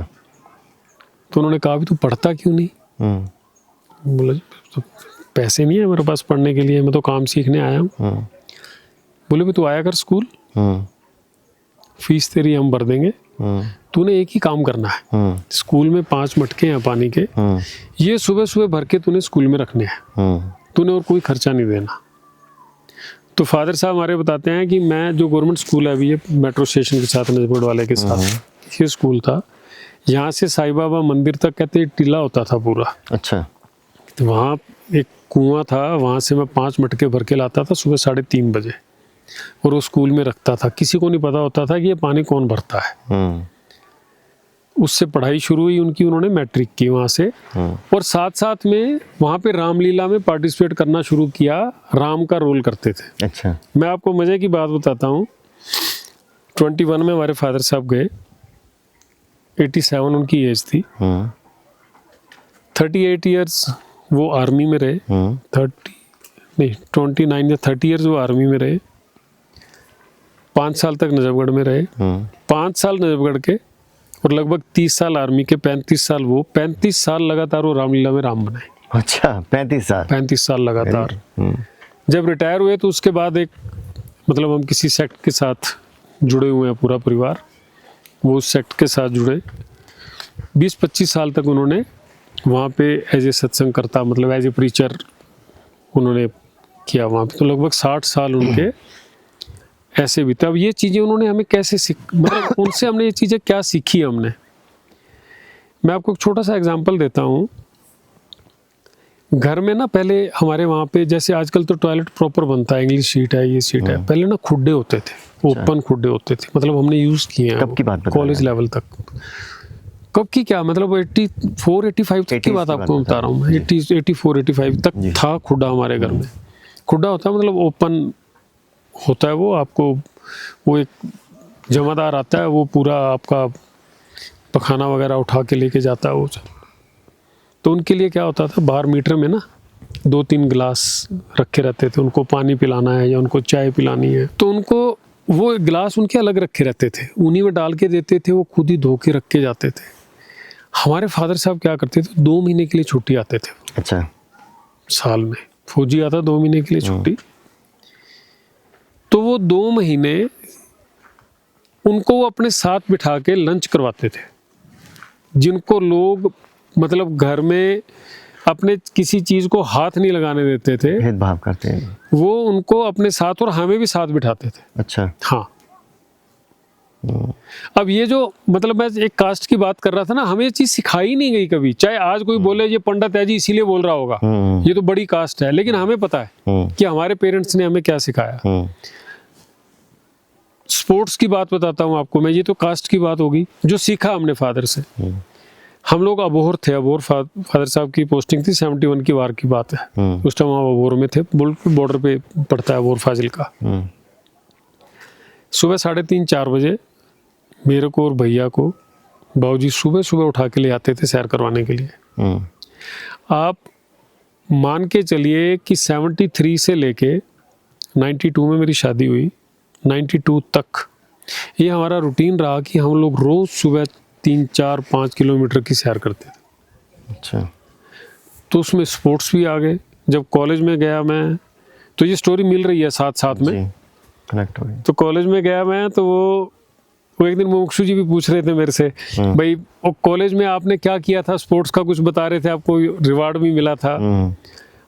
तो उन्होंने कहा भी तू पढ़ता क्यों नहीं? बोला तो पैसे नहीं है मेरे पास पढ़ने के लिए, मैं तो काम सीखने आया हूँ। बोले भी तू आया कर स्कूल, फीस तेरी हम भर देंगे, तूने एक ही काम करना है, स्कूल में 5 मटके हैं पानी के, ये सुबह सुबह भर के तूने स्कूल में रखने हैं, तूने और कोई खर्चा नहीं देना। तो फादर साहब हमारे बताते हैं कि मैं जो गवर्नमेंट स्कूल है अभी ये मेट्रो स्टेशन के साथ नजफगढ़ वाले के साथ ये स्कूल था, यहाँ से साईं बाबा मंदिर तक कहते टीला होता था पूरा। अच्छा। तो वहाँ एक कुआं था, वहाँ से मैं 5 मटके भर के लाता था सुबह 3:30 बजे, और वो स्कूल में रखता था। किसी को नहीं पता होता था कि ये पानी कौन भरता है। उससे पढ़ाई शुरू हुई उनकी, उन्होंने मैट्रिक की वहाँ से, और साथ साथ में वहाँ पे रामलीला में पार्टिसिपेट करना शुरू किया, राम का रोल करते थे। अच्छा। मैं आपको मजे की बात बताता हूँ, 21 में हमारे फादर साहब गए, 87 उनकी एज थी। 38 ईयर्स वो आर्मी में रहे, 29 या 30 ईयर्स वो आर्मी में रहे, 5 साल तक नजफगढ़ में रहे, 5 साल नजफगढ़ के और लगभग 30 साल आर्मी के, 35 साल वो, 35 साल लगातार वो रामलीला में राम बने। अच्छा। 35 साल लगातार। जब रिटायर हुए तो उसके बाद एक मतलब हम किसी सेक्ट के साथ जुड़े हुए हैं, पूरा परिवार वो उस सेक्ट के साथ जुड़े। 20-25 साल तक उन्होंने वहाँ पे एज ए सत्संग करता, मतलब एज ए प्रीचर उन्होंने किया वहाँ पे। तो लगभग 60 साल उनके ऐसे भी। तब ये चीज़ें उन्होंने हमें कैसे मतलब उनसे हमने ये चीज़ें क्या सीखी हमने। मैं आपको एक छोटा सा एग्जांपल देता हूँ। घर में ना पहले हमारे वहाँ पे जैसे आजकल तो टॉयलेट प्रॉपर बनता है, इंग्लिश सीट है, ये सीट है, पहले ना खुड्डे होते थे, ओपन खुड्डे होते थे, मतलब हमने यूज़ किए हैं कब की बात बता रहे हैं? कॉलेज लेवल तक। कब की क्या मतलब 84 85 तक की 80s बात की आपको बात बता रहा हूँ मैं। 84 85 तक था खुड्डा हमारे घर में। खुड्डा होता है मतलब ओपन होता है, वो आपको वो एक जमादार आता है, वो पूरा आपका पखाना वगैरह उठा के लेके जाता है वो। तो उनके लिए क्या होता था, बाहर मीटर में ना 2-3 गिलास रखे रहते थे, उनको पानी पिलाना है या उनको चाय पिलानी है, तो उनको वो गिलास उनके अलग रखे रहते थे, उन्हीं में डाल के देते थे, वो खुद ही धो के रख के जाते थे। हमारे फादर साहब क्या करते थे, 2 महीने के लिए छुट्टी आते थे। अच्छा। साल में फौजी आता 2 महीने के लिए छुट्टी, तो वो 2 महीने उनको वो अपने साथ बिठा के लंच करवाते थे। जिनको लोग मतलब घर में अपने किसी चीज को हाथ नहीं लगाने देते थे, भेदभाव करते हैं। वो उनको अपने साथ और हमें भी साथ बिठाते थे। अच्छा। हाँ। अब ये जो मतलब मैं एक कास्ट की बात कर रहा था ना, हमें ये चीज सिखाई नहीं गई कभी। चाहे आज कोई बोले ये पंडित है जी इसीलिए बोल रहा होगा, ये तो बड़ी कास्ट है, लेकिन हमें पता है कि हमारे पेरेंट्स ने हमें क्या सिखाया। स्पोर्ट्स की बात बताता हूँ आपको मैं, ये तो कास्ट की बात होगी जो सीखा हमने फादर से। हम लोग अबोहर थे, अबोहर फादर साहब की पोस्टिंग थी, 71 की वार की बात है। उस टाइम हम अबोहर में थे, बॉर्डर पे पड़ता है अबोहर फाजिल का। सुबह 3:30-4 बजे मेरे को और भैया को बाबूजी सुबह सुबह उठा के ले आते थे सैर करवाने के लिए। आप मान के चलिए कि 73 से लेके 92 में मेरी शादी हुई, 92 तक ये हमारा रूटीन रहा कि हम लोग रोज सुबह 3-4-5 किलोमीटर की सैर करते थे। अच्छा। तो उसमें स्पोर्ट्स भी आ गए। जब कॉलेज में गया मैं, तो ये स्टोरी मिल रही है साथ साथ में, कनेक्ट हो गई। तो कॉलेज में गया मैं, तो वो एक दिन मोक्षु जी भी पूछ रहे थे मेरे से, भाई वो कॉलेज में आपने क्या किया था, स्पोर्ट्स का कुछ बता रहे थे, आपको रिवार्ड भी मिला था।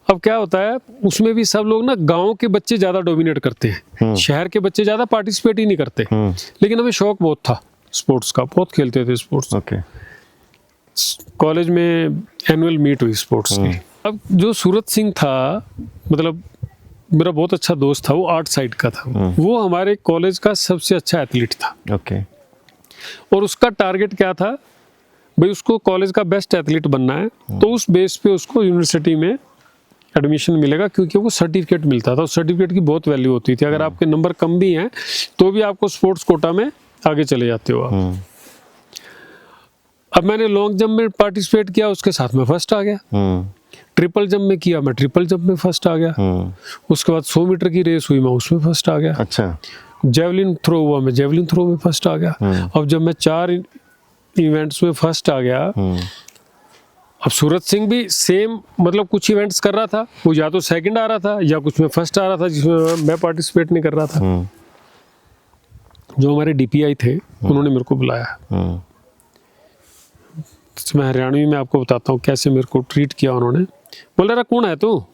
अब क्या होता है उसमें भी सब लोग ना गांव के बच्चे ज्यादा डोमिनेट करते हैं, शहर के बच्चे ज्यादा पार्टिसिपेट ही नहीं करते। लेकिन हमें शौक बहुत था स्पोर्ट्स का, बहुत खेलते थे स्पोर्ट्स। ओके। कॉलेज में एनुअल मीट हुई स्पोर्ट्स की। अब जो सूरत सिंह था, मतलब मेरा बहुत अच्छा दोस्त था, वो आर्ट साइड का था, वो हमारे कॉलेज का सबसे अच्छा एथलीट था। ओके। और उसका टारगेट क्या था, भाई उसको कॉलेज का बेस्ट एथलीट बनना है, तो उस बेस पे उसको यूनिवर्सिटी में एडमिशन मिलेगा, क्योंकि वो सर्टिफिकेट मिलता था। उस सर्टिफिकेट की बहुत वैल्यू होती थी। अगर आपके नंबर कम भी हैं तो भी आपको स्पोर्ट्स कोटा में आगे चले जाते हो आप। अब मैंने लॉन्ग जंप में पार्टिसिपेट किया, उसके साथ में फर्स्ट आ गया। ट्रिपल जंप में किया, मैं ट्रिपल जंप में फर्स्ट आ गया। उसके बाद 100 मीटर की रेस हुई, मैं उसमें फर्स्ट आ गया। अच्छा। जेवलिन थ्रो हुआ, मैं जेवलिन थ्रो में फर्स्ट आ गया। अब जब मैं 4 इवेंट्स में फर्स्ट आ गया, अब सूरत सिंह भी सेम मतलब कुछ इवेंट्स कर रहा था, वो या तो सेकंड आ रहा था या कुछ में फर्स्ट आ रहा था, जिसमें मैं पार्टिसिपेट नहीं कर रहा था। जो हमारे डीपीआई थे उन्होंने मेरे को बुलाया। तो मैं हरियाणवी में आपको बताता हूँ कैसे मेरे को ट्रीट किया उन्होंने। बोल रहा कौन है तू,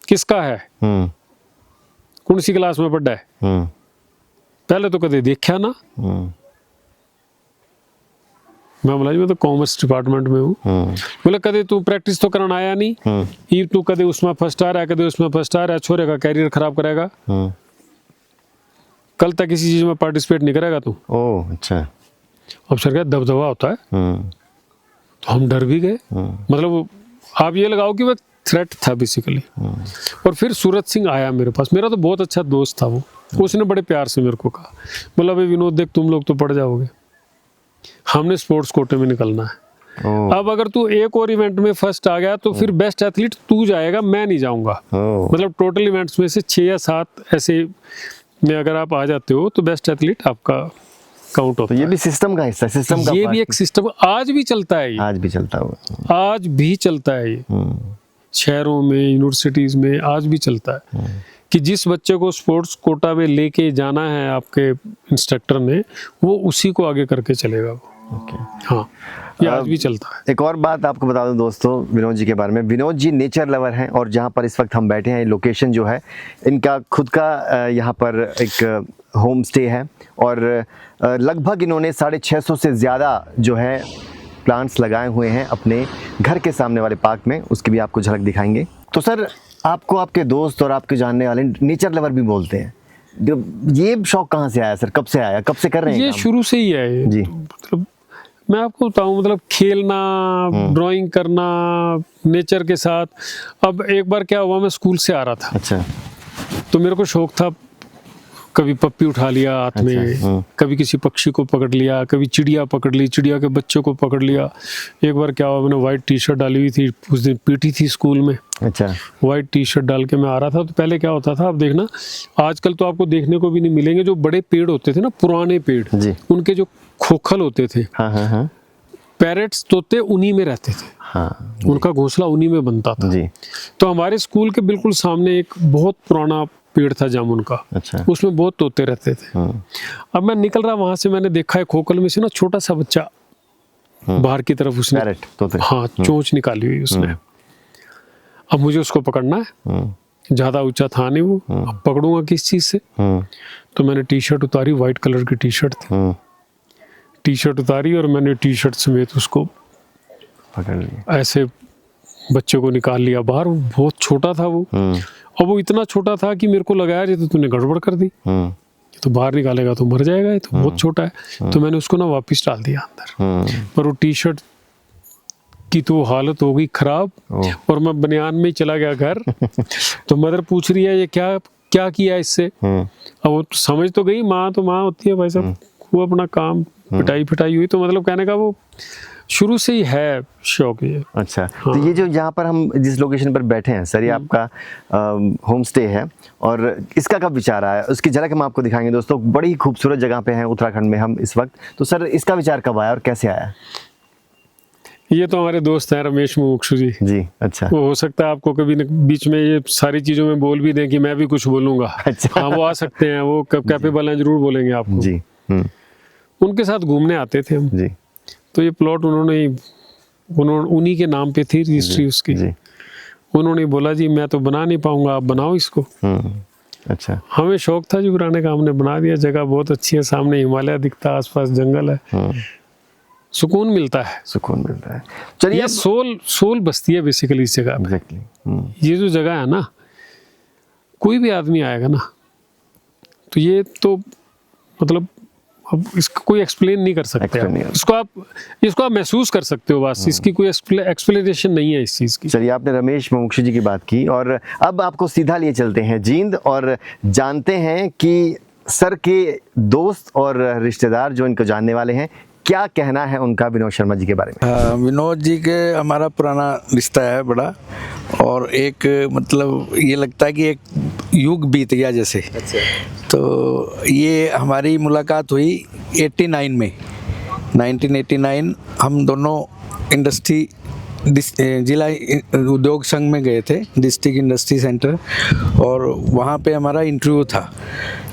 किसका है, कौन सी क्लास में पढ़ा है, पहले तो कदे देखा ना। मैं बोला जी मैं तो कॉमर्स डिपार्टमेंट में हूँ। बोले कदे तू प्रैक्टिस तो करना आया नहीं, ये तू कदे उसमें फर्स्ट आ रहा है, कदे उसमें फर्स्ट आ रहा है, छोरे का कैरियर खराब करेगा, कल तक किसी चीज में पार्टिसिपेट नहीं करेगा तू। ओह अच्छा। अब सर क्या दबदबा होता है, तो हम डर भी गए। मतलब आप ये लगाओ कि वो थ्रेट था बेसिकली। और फिर सूरत सिंह आया मेरे पास, मेरा तो बहुत अच्छा दोस्त था वो, उसने बड़े प्यार से मेरे को कहा, बोला भाई विनोद देख तुम लोग तो पढ़ जाओगे, हमने स्पोर्ट्स कोटे में निकलना है। अब अगर तू एक और इवेंट में फर्स्ट आ गया तो फिर बेस्ट एथलीट तू जाएगा, मैं नहीं जाऊंगा। मतलब टोटल इवेंट्स में से 6 या 7 ऐसे में अगर आप आ जाते हो तो बेस्ट एथलीट आपका काउंट होता है। ये भी सिस्टम का हिस्सा, सिस्टम का ये भी एक सिस्टम आज भी चलता है। आज भी चलता होगा। आज भी चलता है ये शहरों में, यूनिवर्सिटीज में आज भी चलता है कि जिस बच्चे को स्पोर्ट्स कोटा में लेके जाना है आपके इंस्ट्रक्टर ने, वो उसी को आगे करके चलेगा वो। हाँ, ये आज भी चलता है। एक और बात आपको बता दूं दोस्तों विनोद जी के बारे में। विनोद जी नेचर लवर हैं, और जहाँ पर इस वक्त हम बैठे हैं लोकेशन जो है इनका खुद का यहाँ पर एक होम स्टे है, और लगभग इन्होंने 650 से ज़्यादा जो है प्लांट्स लगाए हुए हैं अपने घर के सामने वाले पार्क में। उसकी भी आपको झलक दिखाएंगे। तो सर आपको आपके दोस्त और आपके जानने वाले नेचर लवर भी बोलते हैं, ये शौक कहाँ से आया सर, कब से आया, कब से कर रहे हैं ये काम? शुरू से ही है जी। मतलब मैं आपको बताऊं, मतलब खेलना, ड्राइंग करना नेचर के साथ। अब एक बार क्या हुआ, मैं स्कूल से आ रहा था, अच्छा। तो मेरे को शौक था, कभी पप्पी उठा लिया हाथ में, कभी किसी पक्षी को पकड़ लिया, कभी चिड़िया पकड़ ली, चिड़िया के बच्चे को पकड़ लिया। एक बार क्या हुआ, मैंने वाइट टी शर्ट डाली हुई थी, उस दिन पीटी थी स्कूल में। अच्छा। वाइट टी शर्ट डाल के मैं आ रहा था, तो पहले क्या होता था, आप देखना, आजकल तो आपको देखने को भी नहीं मिलेंगे, जो बड़े पेड़ होते थे ना, पुराने पेड़, जी। उनके जो खोखल होते थे, हाँ हाँ हाँ। पैरेट्स तोते उन्हीं में रहते थे। हाँ उनका घोंसला उन्हीं में बनता था जी। तो हमारे स्कूल के बिल्कुल सामने एक बहुत पुराना पेड़ था जामुन का, अच्छा। उसमें बहुत तोते रहते थे। अब मैं निकल रहा, वहां से मैंने देखा है खोखल में से ना छोटा सा बच्चा बाहर की तरफ, उसने पैरेट तोते। हाँ चोंच निकाली हुई उसने। अब मुझे उसको पकड़ना है, ज्यादा ऊंचा था नहीं वो, अब पकड़ूंगा किस चीज से? तो मैंने टी शर्ट उतारी, व्हाइट कलर की टी शर्ट थी, टी शर्ट उतारी और मैंने टी शर्ट समेत उसको पकड़ लिया, ऐसे बच्चे को निकाल लिया बाहर। वो बहुत छोटा था वो, और वो इतना छोटा था कि मेरे को लगाया ये तो तूने गड़बड़ कर दी, ये तो बाहर निकालेगा तो मर जाएगा, ये तो बहुत छोटा है। तो मैंने उसको ना वापस डाल दिया अंदर, पर वो टी शर्ट की तो हालत हो गई खराब, और मैं बनियान में ही चला गया घर। तो मदर पूछ रही है ये क्या क्या किया इससे? अब वो तो समझ तो गई, माँ तो माँ होती है भाई साहब, वो अपना काम पिटाई पिटाई हुई। तो मतलब कहने का वो शुरू से ही है शौक ये। अच्छा। हाँ। तो ये जो यहाँ पर हम जिस लोकेशन पर बैठे हैं सर, ये आपका होम स्टे है, और इसका कब विचार आया, उसकी झलक हम आपको दिखाएंगे दोस्तों। बड़ी ही खूबसूरत जगह पे हैं उत्तराखंड में हम इस वक्त। तो सर इसका विचार कब आया और कैसे आया? ये तो हमारे दोस्त हैं रमेश मुमुक्षु जी। जी। अच्छा। वो हो सकता है आपको कभी बीच में ये सारी चीजों में बोल भी दें कि मैं भी कुछ बोलूंगा। अच्छा। हाँ वो आ सकते हैं, वो कैपेबल हैं, जरूर बोलेंगे आपको। जी। उनके साथ घूमने आते थे हम जी। तो ये प्लॉट उन्हीं के नाम पे थी रजिस्ट्री उसकी। जी। उन्होंने बोला जी मैं तो बना नहीं पाऊंगा, आप बनाओ इसको। अच्छा। हमें शौक था जी बनाने का, हमने बना दिया। जगह बहुत अच्छी है, सामने हिमालय दिखता है, आसपास जंगल है, सुकून मिलता है। सुकून मिलता है। चलिए, ये सोल बस्ती है बेसिकली इस जगह पे। एग्जैक्टली। ये जो जगह है ना, कोई भी आदमी आएगा ना तो ये तो मतलब अब इसका कोई एक्सप्लेन नहीं कर सकते आप। इसको आप महसूस कर सकते हो बस, इसकी कोई एक्सप्लेनेशन नहीं है इस चीज़ की। चलिए, आपने रमेश मुमुक्षु जी की बात की, और अब आपको सीधा लिए चलते हैं जींद और जानते हैं कि सर के दोस्त और रिश्तेदार जो इनको जानने वाले हैं, क्या कहना है उनका विनोद शर्मा जी के बारे में। विनोद जी के हमारा पुराना रिश्ता है बड़ा, और एक मतलब ये लगता है कि एक युग बीत गया जैसे। अच्छा। तो ये हमारी मुलाकात हुई 89 में, 1989। हम दोनों इंडस्ट्री जिला उद्योग संघ में गए थे, डिस्ट्रिक्ट इंडस्ट्री सेंटर, और वहाँ पे हमारा इंटरव्यू था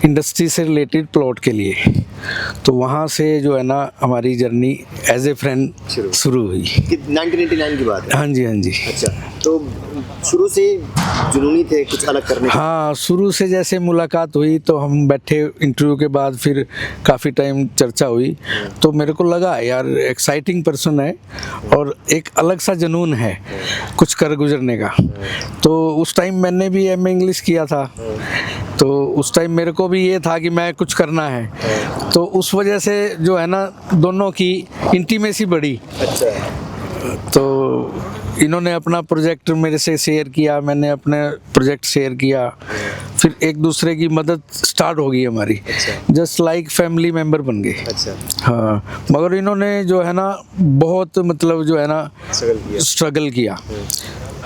इंडस्ट्री से रिलेटेड प्लॉट के लिए। तो वहाँ से जो है ना हमारी जर्नी एज ए फ्रेंड शुरू हुई। 1989 की बात है? हाँ जी, हाँ जी। अच्छा, तो शुरू से जुनूनी थे कुछ अलग करने? हाँ, शुरू से जैसे मुलाकात हुई तो हम बैठे, इंटरव्यू के बाद फिर काफ़ी टाइम चर्चा हुई, तो मेरे को लगा यार एक्साइटिंग पर्सन है और एक अलग सा जुनून है कुछ कर गुजरने का। तो उस टाइम मैंने भी एमए इंग्लिश किया था, तो उस टाइम मेरे को भी ये था कि मैं कुछ करना है, तो उस वजह से जो है ना दोनों की इंटीमेसी बढ़ी। अच्छा। तो इन्होंने अपना प्रोजेक्ट मेरे से शेयर किया, मैंने अपने प्रोजेक्ट शेयर किया, फिर एक दूसरे की मदद स्टार्ट हो गई हमारी। अच्छा। जस्ट लाइक फैमिली मेंबर बन गए। अच्छा। हाँ, मगर इन्होंने जो है ना बहुत मतलब जो है ना स्ट्रगल किया,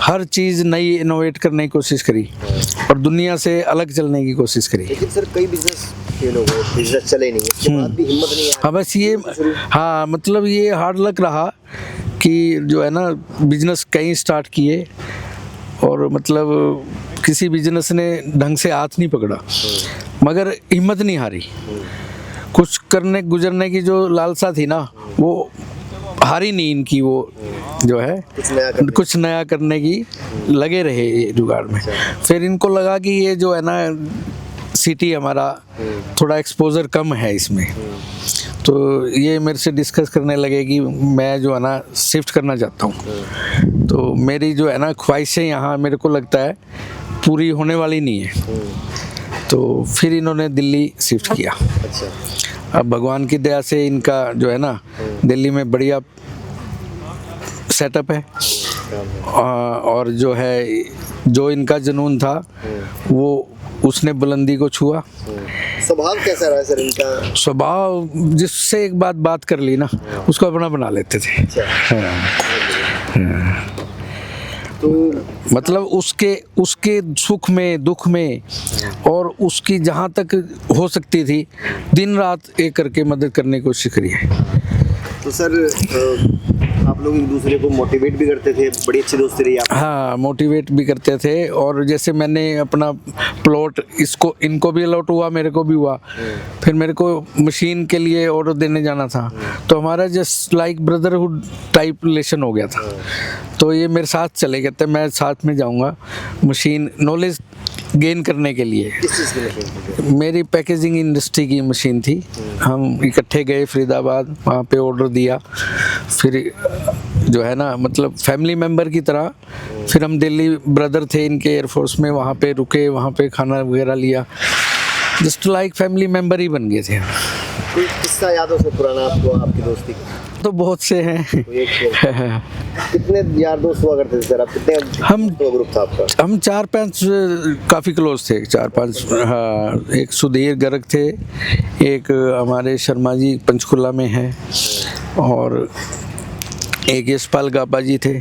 हर चीज़ नई इनोवेट करने की कोशिश करी और दुनिया से अलग चलने की कोशिश करी। लेकिन सर कई बिजनेस फेल हो गए, बिजनेस चले नहीं, उसके बाद भी हिम्मत नहीं आई। हाँ बस ये, हाँ मतलब ये हार्ड लक रहा कि जो है ना बिजनेस कहीं स्टार्ट किए और मतलब किसी बिजनेस ने ढंग से हाथ नहीं पकड़ा, मगर हिम्मत नहीं हारी। कुछ करने गुजरने की जो लालसा थी ना वो हारी नहीं इनकी, वो जो है कुछ नया करने की लगे रहे ये जुगाड़ में। फिर इनको लगा कि ये जो है ना सिटी हमारा थोड़ा एक्सपोजर कम है इसमें, तो ये मेरे से डिस्कस करने लगे कि मैं जो है ना शिफ्ट करना चाहता हूँ। तो मेरी जो है ना ख्वाहिशें यहाँ मेरे को लगता है पूरी होने वाली नहीं है, तो फिर इन्होंने दिल्ली शिफ्ट किया। अच्छा। अब भगवान की दया से इनका जो है ना दिल्ली में बढ़िया सेटअप है। और जो है जो इनका जुनून था वो उसने बुलंदी को छुआ। स्वभाव कैसा रहा है सर इनका? स्वभाव जिससे एक बात कर ली ना उसको अपना बना लेते थे। तो मतलब उसके सुख में दुख में और उसकी जहाँ तक हो सकती थी दिन रात एक करके मदद करने की कोशिश करी है। तो सर आप लोग एक दूसरे को मोटिवेट भी करते थे, बड़ी अच्छी दोस्ती रही आप? हाँ, मोटिवेट भी करते थे। और जैसे मैंने अपना प्लॉट इनको भी अलॉट हुआ, मेरे को भी हुआ, फिर मेरे को मशीन के लिए ऑर्डर देने जाना था, तो हमारा just like brotherhood type relation हो गया था। तो ये मेरे साथ चले गए थे, मैं साथ में जाऊंगा मशीन नॉलेज गेन करने के लिए। किस चीज़ की मशीन? मेरी पैकेजिंग इंडस्ट्री की मशीन थी। हम इकट्ठे गए फरीदाबाद, वहाँ पे ऑर्डर दिया, फिर जो है ना मतलब फैमिली मेम्बर की तरह फिर हम दिल्ली ब्रदर थे इनके एयरफोर्स में, वहाँ पे रुके, वहाँ पे खाना वगैरह लिया, जस्ट लाइक फैमिली मेम्बर ही बन गए थे। कोई किस्सा याद हो सर पुराना आपको आपकी दोस्ती का? तो बहुत से हैं। कोई एक शेयर। कितने यार दोस्त हुआ करते थे सर आप? कितने ग्रुप था आपका? हम 4-5 काफ़ी क्लोज थे, 4-5। हाँ, एक सुधीर गर्ग थे, एक हमारे शर्मा जी पंचकुला में हैं, और एक यशपाल गाबा जी थे।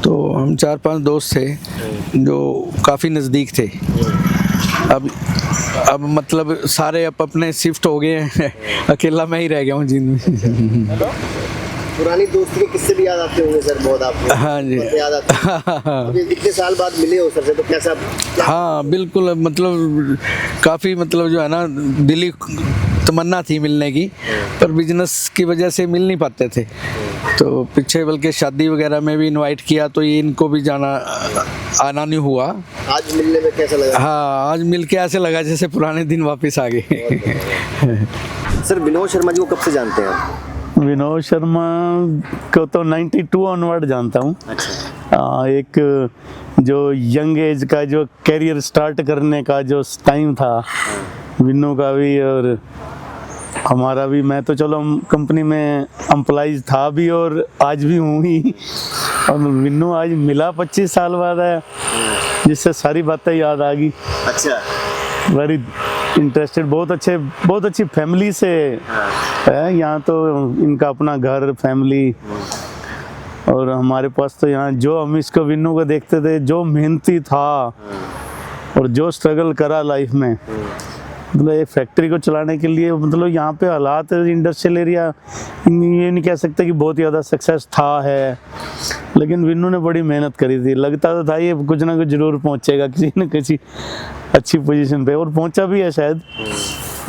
तो हम 4-5 दोस्त थे जो काफ़ी नज़दीक थे। अब मतलब सारे अब अपने शिफ्ट हो गए हैं, अकेला मैं ही रह गया हूँ जिनमें। पुरानी दोस्ती के किस्से भी याद आते होंगे सर बहुत आपको? हाँ जी। याद आते हैं? अभी इतने साल बाद मिले हो सर से, तो कैसा? हाँ बिल्कुल, मतलब काफ़ी मतलब जो है ना दिली तमन्ना थी मिलने की, पर बिजनेस की वजह से मिल नहीं पाते थे। तो पीछे बल्कि शादी वगैरह में भी इनवाइट किया तो ये इनको भी आना नहीं हुआ। आज मिलने में कैसा लगा? हाँ, आज मिल के ऐसे लगा जैसे पुराने दिन वापस आ गए। सर विनोद शर्मा जी को कब से जानते हैं आप? विनोद शर्मा को तो 92 ऑनवर्ड जानता हूँ। अच्छा। एक जो यंग एज का जो कैरियर स्टार्ट करने का जो टाइम था विन्नू का भी और हमारा भी। मैं तो चलो कंपनी में एम्प्लॉइज था भी और आज भी हूँ ही, और विन्नू आज मिला 25 साल बाद है, जिससे सारी बातें याद आ गई। अच्छा। वेरी इंटरेस्टेड, बहुत अच्छी फैमिली से है यहाँ। तो इनका अपना घर, फैमिली, और हमारे पास तो यहाँ जो हम इसको विन्नू को देखते थे, जो मेहनती था और जो स्ट्रगल करा लाइफ में, मतलब एक फैक्ट्री को चलाने के लिए, मतलब यहाँ पे हालात इंडस्ट्रियल एरिया ये नहीं कह सकते कि बहुत ज़्यादा सक्सेस था है, लेकिन विन्नू ने बड़ी मेहनत करी थी। लगता तो था ये कुछ ना कुछ जरूर पहुँचेगा किसी न किसी अच्छी पोजीशन पे, और पहुँचा भी है शायद।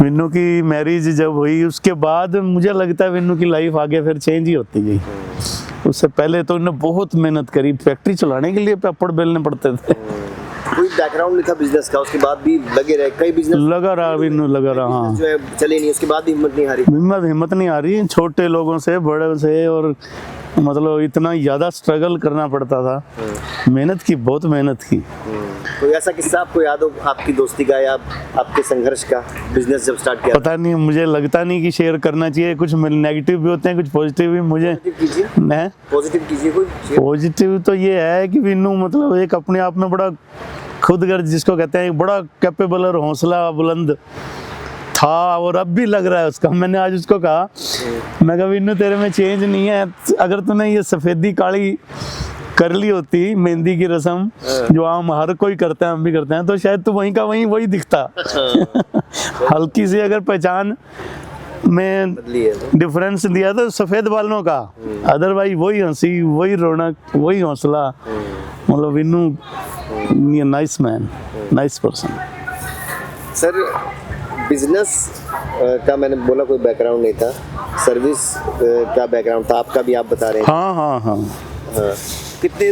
विन्नू की मैरिज जब हुई उसके बाद मुझे लगता है विन्नू की लाइफ आगे फिर चेंज ही होती गई। उससे पहले तो उन्होंने बहुत मेहनत करी, फैक्ट्री चलाने के लिए पापड़ बेलने पड़ते थे। कोई बैकग्राउंड नहीं था बिजनेस का, उसके बाद भी लगे रहे, कई बिजनेस लगा रहा विन्नू, लगा रहा। हाँ, जो है चले नहीं, उसके बाद भी हिम्मत नहीं हारी। हिम्मत नहीं आ रही, छोटे लोगों से, बड़े से, और मतलब इतना ज़्यादा स्ट्रगल करना पड़ता था, मेहनत की, बहुत मेहनत की। कोई ऐसा किस्सा आपको याद हो आपकी दोस्ती का या आपके संघर्ष का, बिजनेस जब स्टार्ट किया? पता नहीं, मुझे लगता नहीं कि शेयर करना चाहिए। कुछ नेगेटिव भी होते हैं, कुछ पॉजिटिव भी। मुझे पॉजिटिव कीजिए कोई। पॉजिटिव तो ये है कि विन्नू मतलब एक अपने आप में बड़ा खुदगर्ज, जिसको कहते हैं, एक बड़ा कैपेबल और हौसला बुलंद था, और अब भी लग रहा है उसका। मैंने आज उसको कहा, मैं कहा विन्नू तेरे में चेंज नहीं है, अगर तूने ये सफ़ेदी काली कर ली होती, मेहंदी की रस्म जो आम हर कोई करता है, हम भी करते हैं, तो शायद तू वहीं का वही दिखता। हल्की सी अगर पहचान में डिफरेंस दिया तो सफ़ेद बालों का, अदरवाइज वही हंसी, वही रौनक, वही हौसला। मतलब Vinnu nice man, nice person. Sir business का मैंने बोला कोई बैकग्राउंड नहीं था, सर्विस का बैकग्राउंड था आपका भी, आप बता रहे हैं। हाँ। कितने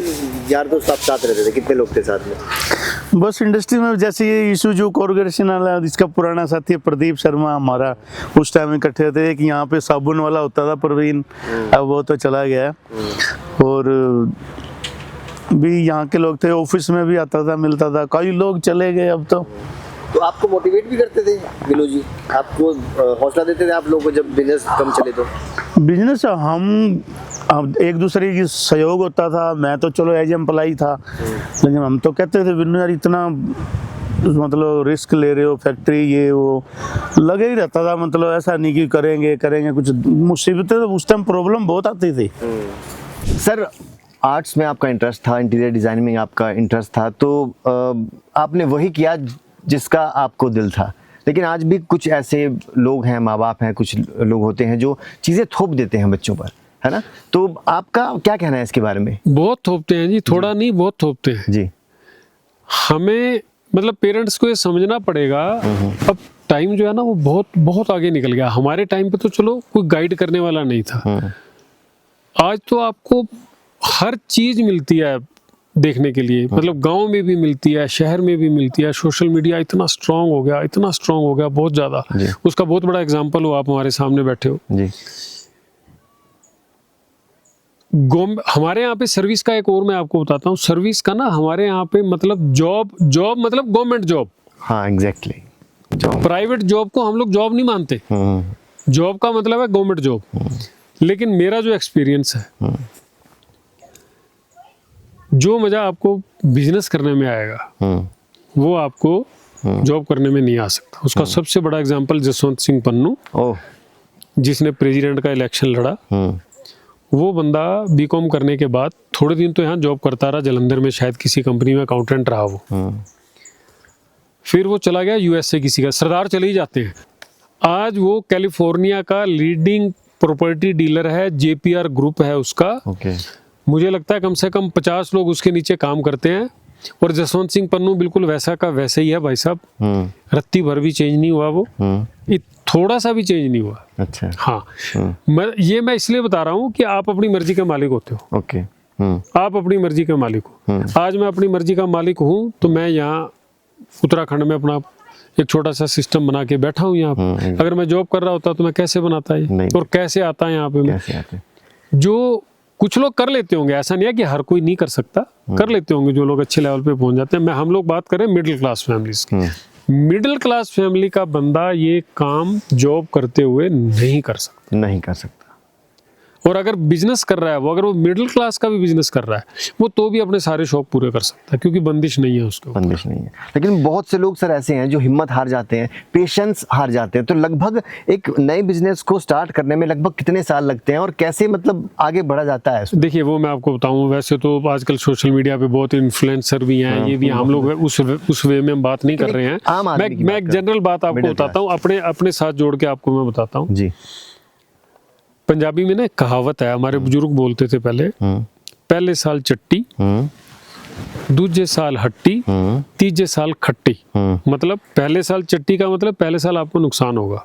यार दोस्त आप साथ रहते थे, कितने लोग थे साथ में? बस इंडस्ट्री में जैसे ये ईशुजू कॉर्पोरेशन वाला, इसका पुराना साथी प्रदीप शर्मा हमारा, उस टाइम इकट्ठे थे। एक यहाँ पे साबुन वाला होता था प्रवीण, अब वो तो चला गया। और भी यहाँ के लोग थे, ऑफिस में भी आता था, मिलता था। कई लोग चले गए अब तो, तो आपको मोटिवेट भी करते थे विनोद जी, आपको हौसला देते थे आप लोगों को जब बिजनेस कम चले तो? बिजनेस हम एक दूसरे की सहयोग होता था। मैं तो चलो एज एम्प्लॉई था, लेकिन हम तो कहते थे विनोद यार इतना मतलब रिस्क ले रहे हो, फैक्ट्री ये वो लगे ही रहता था। मतलब ऐसा नहीं कि करेंगे कुछ मुसीबतें, तो उस टाइम प्रॉब्लम बहुत आती थी। सर आर्ट्स में आपका इंटरेस्ट था, इंटीरियर डिजाइन में आपका इंटरेस्ट था, तो आपने वही किया जिसका आपको दिल था। लेकिन आज भी कुछ ऐसे लोग हैं, माँ बाप हैं, कुछ लोग होते हैं जो चीज़ें थोप देते हैं बच्चों पर, है ना? तो आपका क्या कहना है इसके बारे में? बहुत थोपते हैं जी, थोड़ा नहीं बहुत थोपते हैं जी। हमें मतलब पेरेंट्स को ये समझना पड़ेगा। अब टाइम जो है ना वो बहुत बहुत आगे निकल गया। हमारे टाइम पे तो चलो कोई गाइड करने वाला नहीं था। आज तो आपको हर चीज मिलती है देखने के लिए, मतलब गांव में भी मिलती है, शहर में भी मिलती है। सोशल मीडिया इतना स्ट्रांग हो गया बहुत ज्यादा। उसका बहुत बड़ा एग्जांपल हो, आप हमारे सामने बैठे हो जी। हमारे यहाँ पे सर्विस का एक और मैं आपको बताता हूँ। सर्विस का ना हमारे यहाँ पे मतलब जॉब मतलब गवर्नमेंट जॉब। हाँ एग्जैक्टली। प्राइवेट जॉब को हम लोग जॉब नहीं मानते। जॉब का मतलब है गवर्नमेंट जॉब। लेकिन मेरा जो एक्सपीरियंस है, जो मजा आपको बिजनेस करने में आएगा वो आपको जॉब करने में नहीं आ सकता। उसका सबसे बड़ा एग्जांपल जसवंत सिंह पन्नू, जिसने प्रेसिडेंट का इलेक्शन लड़ा। वो बंदा बीकॉम करने के बाद थोड़े दिन तो यहाँ जॉब करता रहा, जलंधर में शायद किसी कंपनी में अकाउंटेंट रहा वो। फिर वो चला गया यूएसए किसी का, सरदार चले ही जाते हैं। आज वो कैलिफोर्निया का लीडिंग प्रॉपर्टी डीलर है, जेपीआर ग्रुप है उसका। मुझे लगता है कम से कम 50 लोग उसके नीचे काम करते हैं। और जसवंत सिंह पन्नू बिल्कुल वैसा का वैसे ही है भाई साहब। रत्ती भर भी चेंज नहीं हुआ वो, थोड़ा सा भी चेंज नहीं हुआ। अच्छा। हाँ, मैं इसलिए बता रहा हूँ कि आप अपनी मर्जी के मालिक होते हो। ओके। आप अपनी मर्जी के मालिक हो। आज मैं अपनी मर्जी का मालिक हूँ, तो मैं यहाँ उत्तराखंड में अपना एक छोटा सा सिस्टम बना के बैठा हूँ यहाँ पे। अगर मैं जॉब कर रहा होता तो मैं कैसे बनाता है और कैसे आता है यहाँ पे मैं। जो कुछ लोग कर लेते होंगे, ऐसा नहीं है कि हर कोई नहीं कर सकता, कर लेते होंगे जो लोग अच्छे लेवल पे पहुंच जाते हैं। हम लोग बात करें मिडिल क्लास फैमिलीज की। मिडिल क्लास फैमिली का बंदा ये काम जॉब करते हुए नहीं कर सकता। और अगर बिजनेस कर रहा है वो, अगर वो मिडिल क्लास का भी बिजनेस कर रहा है वो, तो भी अपने सारे शौक पूरे कर सकता है, क्योंकि बंदिश नहीं है उसको। बंदिश नहीं है। लेकिन बहुत से लोग सर ऐसे हैं जो हिम्मत हार जाते हैं, पेशेंस हार जाते हैं। तो लगभग एक नए बिजनेस को स्टार्ट करने में लगभग कितने साल लगते हैं और कैसे मतलब आगे बढ़ा जाता है? देखिए वो मैं आपको बताऊं, वैसे तो आजकल सोशल मीडिया पे बहुत इन्फ्लुएंसर भी हैं, ये भी हम लोग उस वे में हम बात नहीं कर रहे हैं। मैं एक जनरल बात आपको बताता हूँ, अपने साथ जोड़ के आपको मैं बताता हूँ जी। पंजाबी में ना एक कहावत है, हमारे बुजुर्ग बोलते थे पहले साल चट्टी, दूजे साल हट्टी, तीजे साल खट्टी। मतलब पहले साल चट्टी का मतलब पहले साल आपको नुकसान होगा।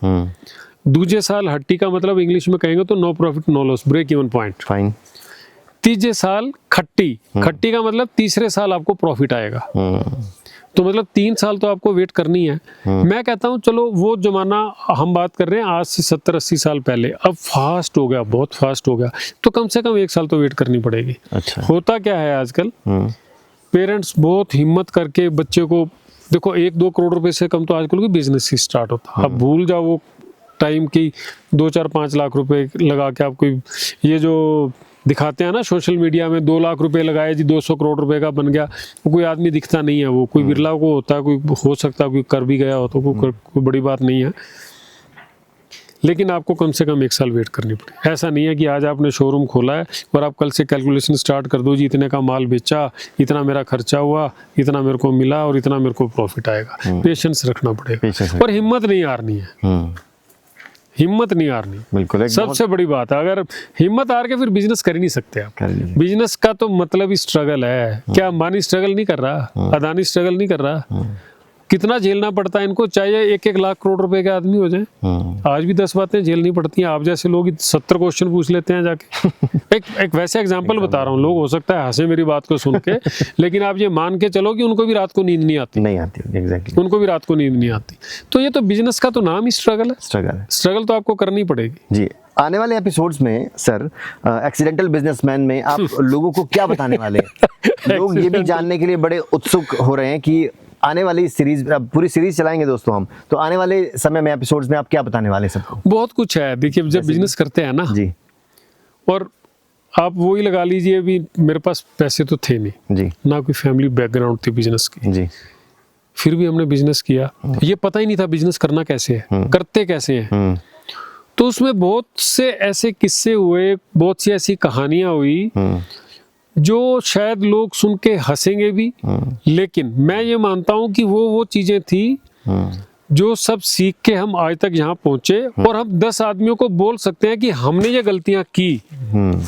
दूजे साल हट्टी का मतलब इंग्लिश में कहेंगे तो no profit no loss, break even point. Fine. तीजे साल खट्टी का मतलब तीसरे साल आपको प्रॉफिट आएगा। तो मतलब 3 साल तो आपको वेट करनी है। मैं कहता हूँ चलो वो जमाना हम बात कर रहे हैं आज से 70-80 साल पहले, अब फास्ट हो गया, बहुत फास्ट हो गया, तो कम से कम 1 साल तो वेट करनी पड़ेगी। अच्छा। होता क्या है आजकल, पेरेंट्स बहुत हिम्मत करके बच्चे को, देखो 1-2 करोड़ रुपए से कम तो आजकल कोई बिजनेस ही स्टार्ट होता। अब भूल जाओ वो टाइम की 2-4-5 लाख रुपए लगा के आप कोई ये जो दिखाते हैं ना सोशल मीडिया में, 2 लाख रुपए लगाए जी 200 करोड़ रुपए का बन गया, वो कोई आदमी दिखता नहीं है। वो कोई बिरला को होता है, कोई हो सकता है कोई कर भी गया हो, तो कोई बड़ी बात नहीं है। लेकिन आपको कम से कम 1 साल वेट करनी पड़ेगी। ऐसा नहीं है कि आज आपने शोरूम खोला है और आप कल से कैलकुलेशन स्टार्ट कर दो जी, इतने का माल बेचा, इतना मेरा खर्चा हुआ, इतना मेरे को मिला और इतना मेरे को प्रॉफिट आएगा। पेशेंस रखना पड़ेगा और हिम्मत नहीं हारनी है। हिम्मत नहीं हारनी, बिल्कुल सबसे बड़ी बात है। अगर हिम्मत हार के फिर बिजनेस कर ही नहीं सकते आप। बिजनेस का तो मतलब ही स्ट्रगल है। क्या अंबानी स्ट्रगल नहीं कर रहा, अदानी स्ट्रगल नहीं कर रहा? कितना झेलना पड़ता है इनको, चाहे 1-1 लाख करोड़ रुपए के आदमी हो जाए, आज भी 10 बातें झेलनी पड़ती हैं। आप जैसे लोग 70 क्वेश्चन पूछ लेते हैं जाके। एक वैसे एग्जांपल बता रहा हूँ, लोग हो सकता है हंसे मेरी बात को सुन के, लेकिन आप ये मान के चलो कि उनको भी रात को नींद नहीं आती। एग्जैक्टली, उनको भी रात को नींद नहीं आती। तो ये तो बिजनेस का तो नाम ही स्ट्रगल है। स्ट्रगल तो आपको करनी पड़ेगी जी। आने वाले एपिसोड्स में सर एक्सीडेंटल बिजनेसमैन में आप लोगों को क्या बताने वाले हैं? लोग ये भी जानने के लिए बड़े उत्सुक हो रहे हैं कि आने वाली सीरीज, अब पूरी सीरीज चलाएंगे दोस्तों हम, तो आने वाले समय में एपिसोड्स में आप क्या बताने वाले हैं सबको? बहुत कुछ है। देखिए जब बिजनेस करते हैं ना, जी और आप वही लगा लीजिए, अभी मेरे पास पैसे तो थे नहीं, जी ना कोई फैमिली बैकग्राउंड थी बिजनेस की, जी फिर भी हमने बिजनेस किया। ये पता ही नहीं था बिजनेस करना कैसे है, करते कैसे हैं। तो उसमें बहुत से ऐसे किस्से हुए, बहुत सी ऐसी कहानियां हुई जो शायद लोग सुन के हंसेंगे भी, लेकिन मैं ये मानता हूं कि वो चीजें थी जो सब सीख के हम आज तक यहाँ पहुंचे, और हम 10 आदमियों को बोल सकते हैं कि हमने ये गलतियां की,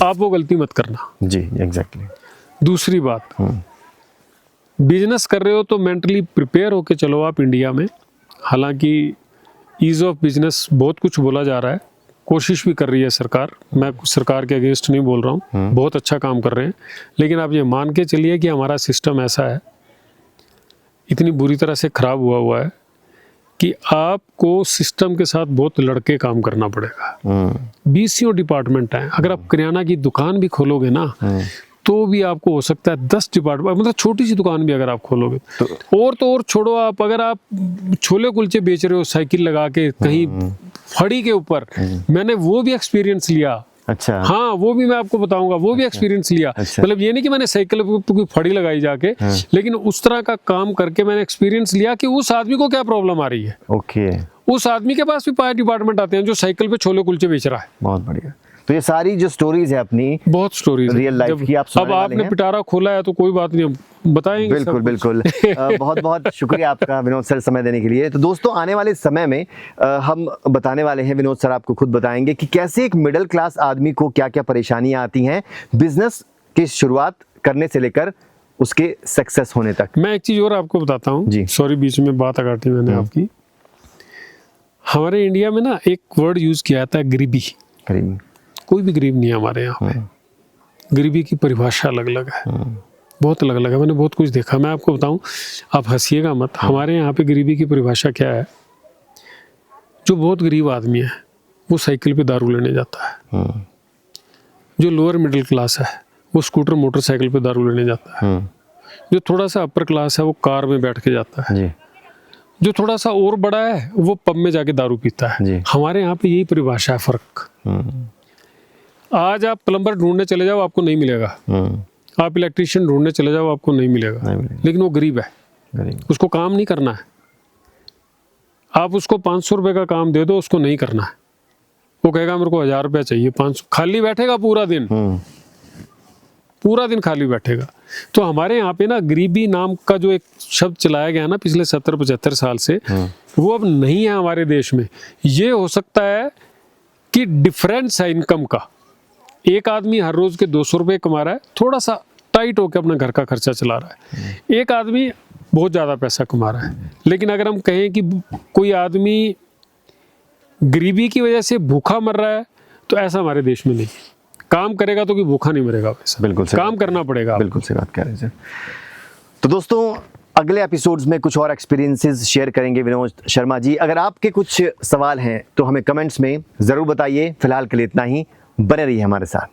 आप वो गलती मत करना। जी एग्जैक्टली। दूसरी बात, बिजनेस कर रहे हो तो मेंटली प्रिपेयर होके चलो आप इंडिया में। हालांकि ईज ऑफ बिजनेस बहुत कुछ बोला जा रहा है, कोशिश भी कर रही है सरकार, मैं सरकार के अगेंस्ट नहीं बोल रहा हूँ, बहुत अच्छा काम कर रहे हैं, लेकिन आप ये मान के चलिए कि हमारा सिस्टम ऐसा है, इतनी बुरी तरह से खराब हुआ है कि आपको सिस्टम के साथ बहुत लड़के काम करना पड़ेगा। 20 डिपार्टमेंट हैं। अगर आप किराना की दुकान भी खोलोगे ना, तो भी आपको हो सकता है 10 डिपार्टमेंट, मतलब छोटी सी दुकान भी अगर आप खोलोगे तो और छोड़ो आप, अगर आप छोले कुलचे बेच रहे हो साइकिल लगा के कहीं फड़ी के ऊपर, मैंने वो भी एक्सपीरियंस लिया। अच्छा। हाँ, वो भी मैं आपको बताऊंगा, वो भी एक्सपीरियंस लिया। अच्छा। मतलब ये नहीं कि मैंने साइकिल पे कोई फड़ी लगाई जाके, लेकिन उस तरह का काम करके मैंने एक्सपीरियंस लिया कि उस आदमी को क्या प्रॉब्लम आ रही है। ओके। उस आदमी के पास भी 5 डिपार्टमेंट आते हैं जो साइकिल पे छोले कुलचे बेच रहा है। बहुत बढ़िया। तो ये सारी जो स्टोरीज है अपनी, बहुत स्टोरीज रियल लाइफ की आप सुनाने अब वाले आपने हैं। पिटारा खोला है तो कोई बात नहीं, हम बताएंगे। बिल्कुल बिल्कुल। बहुत बहुत शुक्रिया आपका विनोद सर समय देने के लिए। तो दोस्तों आने वाले समय में हम बताने वाले हैं, विनोद सर आपको खुद बताएंगे कि कैसे एक मिडिल क्लास आदमी को क्या क्या परेशानियां आती हैं बिजनेस की शुरुआत करने से लेकर उसके सक्सेस होने तक। मैं एक चीज और आपको बताता हूँ जी। सॉरी बीच में बात काटी मैंने आपकी। हमारे इंडिया में ना एक वर्ड यूज किया जाता है, गरीबी। गरीबी। कोई भी गरीब नहीं है हमारे यहाँ पे। गरीबी की परिभाषा अलग अलग है, बहुत अलग अलग है। मैंने बहुत कुछ देखा, मैं आपको बताऊं, आप हंसिएगा मत। हमारे यहाँ पे गरीबी की परिभाषा क्या है, जो बहुत गरीब आदमी है वो साइकिल पे दारू लेने जाता है, जो लोअर मिडिल क्लास है वो स्कूटर मोटरसाइकिल पे दारू लेने जाता है, जो थोड़ा सा अपर क्लास है वो कार में बैठ के जाता है, जी। जो थोड़ा सा और बड़ा है वो पब में जाके दारू पीता जी। है। हमारे यहाँ पे यही परिभाषा है, फर्क। आज आप प्लम्बर ढूंढने चले जाओ आपको नहीं मिलेगा, आप इलेक्ट्रिशियन ढूंढने चले जाओ आपको नहीं मिलेगा, लेकिन वो गरीब है, उसको काम नहीं करना है। आप उसको 500 रुपए का काम दे दो, उसको नहीं करना है, वो कहेगा मेरे को 1000 रुपया चाहिए। 500 खाली बैठेगा पूरा दिन, पूरा दिन खाली बैठेगा। तो हमारे यहाँ पे ना गरीबी नाम का जो एक शब्द चलाया गया ना पिछले 70-75 साल से, वो अब नहीं है हमारे देश में। ये हो सकता है कि डिफरेंस है इनकम का, एक आदमी हर रोज के 200 रुपये कमा रहा है, थोड़ा सा टाइट होकर अपना घर का खर्चा चला रहा है, एक आदमी बहुत ज़्यादा पैसा कमा रहा है। लेकिन अगर हम कहें कि कोई आदमी गरीबी की वजह से भूखा मर रहा है, तो ऐसा हमारे देश में नहीं। काम करेगा तो कोई भूखा नहीं मरेगा, वैसा बिल्कुल काम करना पड़ेगा। बिल्कुल सही बात कह रहे हैं सर। तो दोस्तों अगले एपिसोड्स में कुछ और एक्सपीरियंसेस शेयर करेंगे विनोद शर्मा जी। अगर आपके कुछ सवाल हैं तो हमें कमेंट्स में ज़रूर बताइए। फिलहाल के लिए इतना ही, बने रहिए हमारे साथ।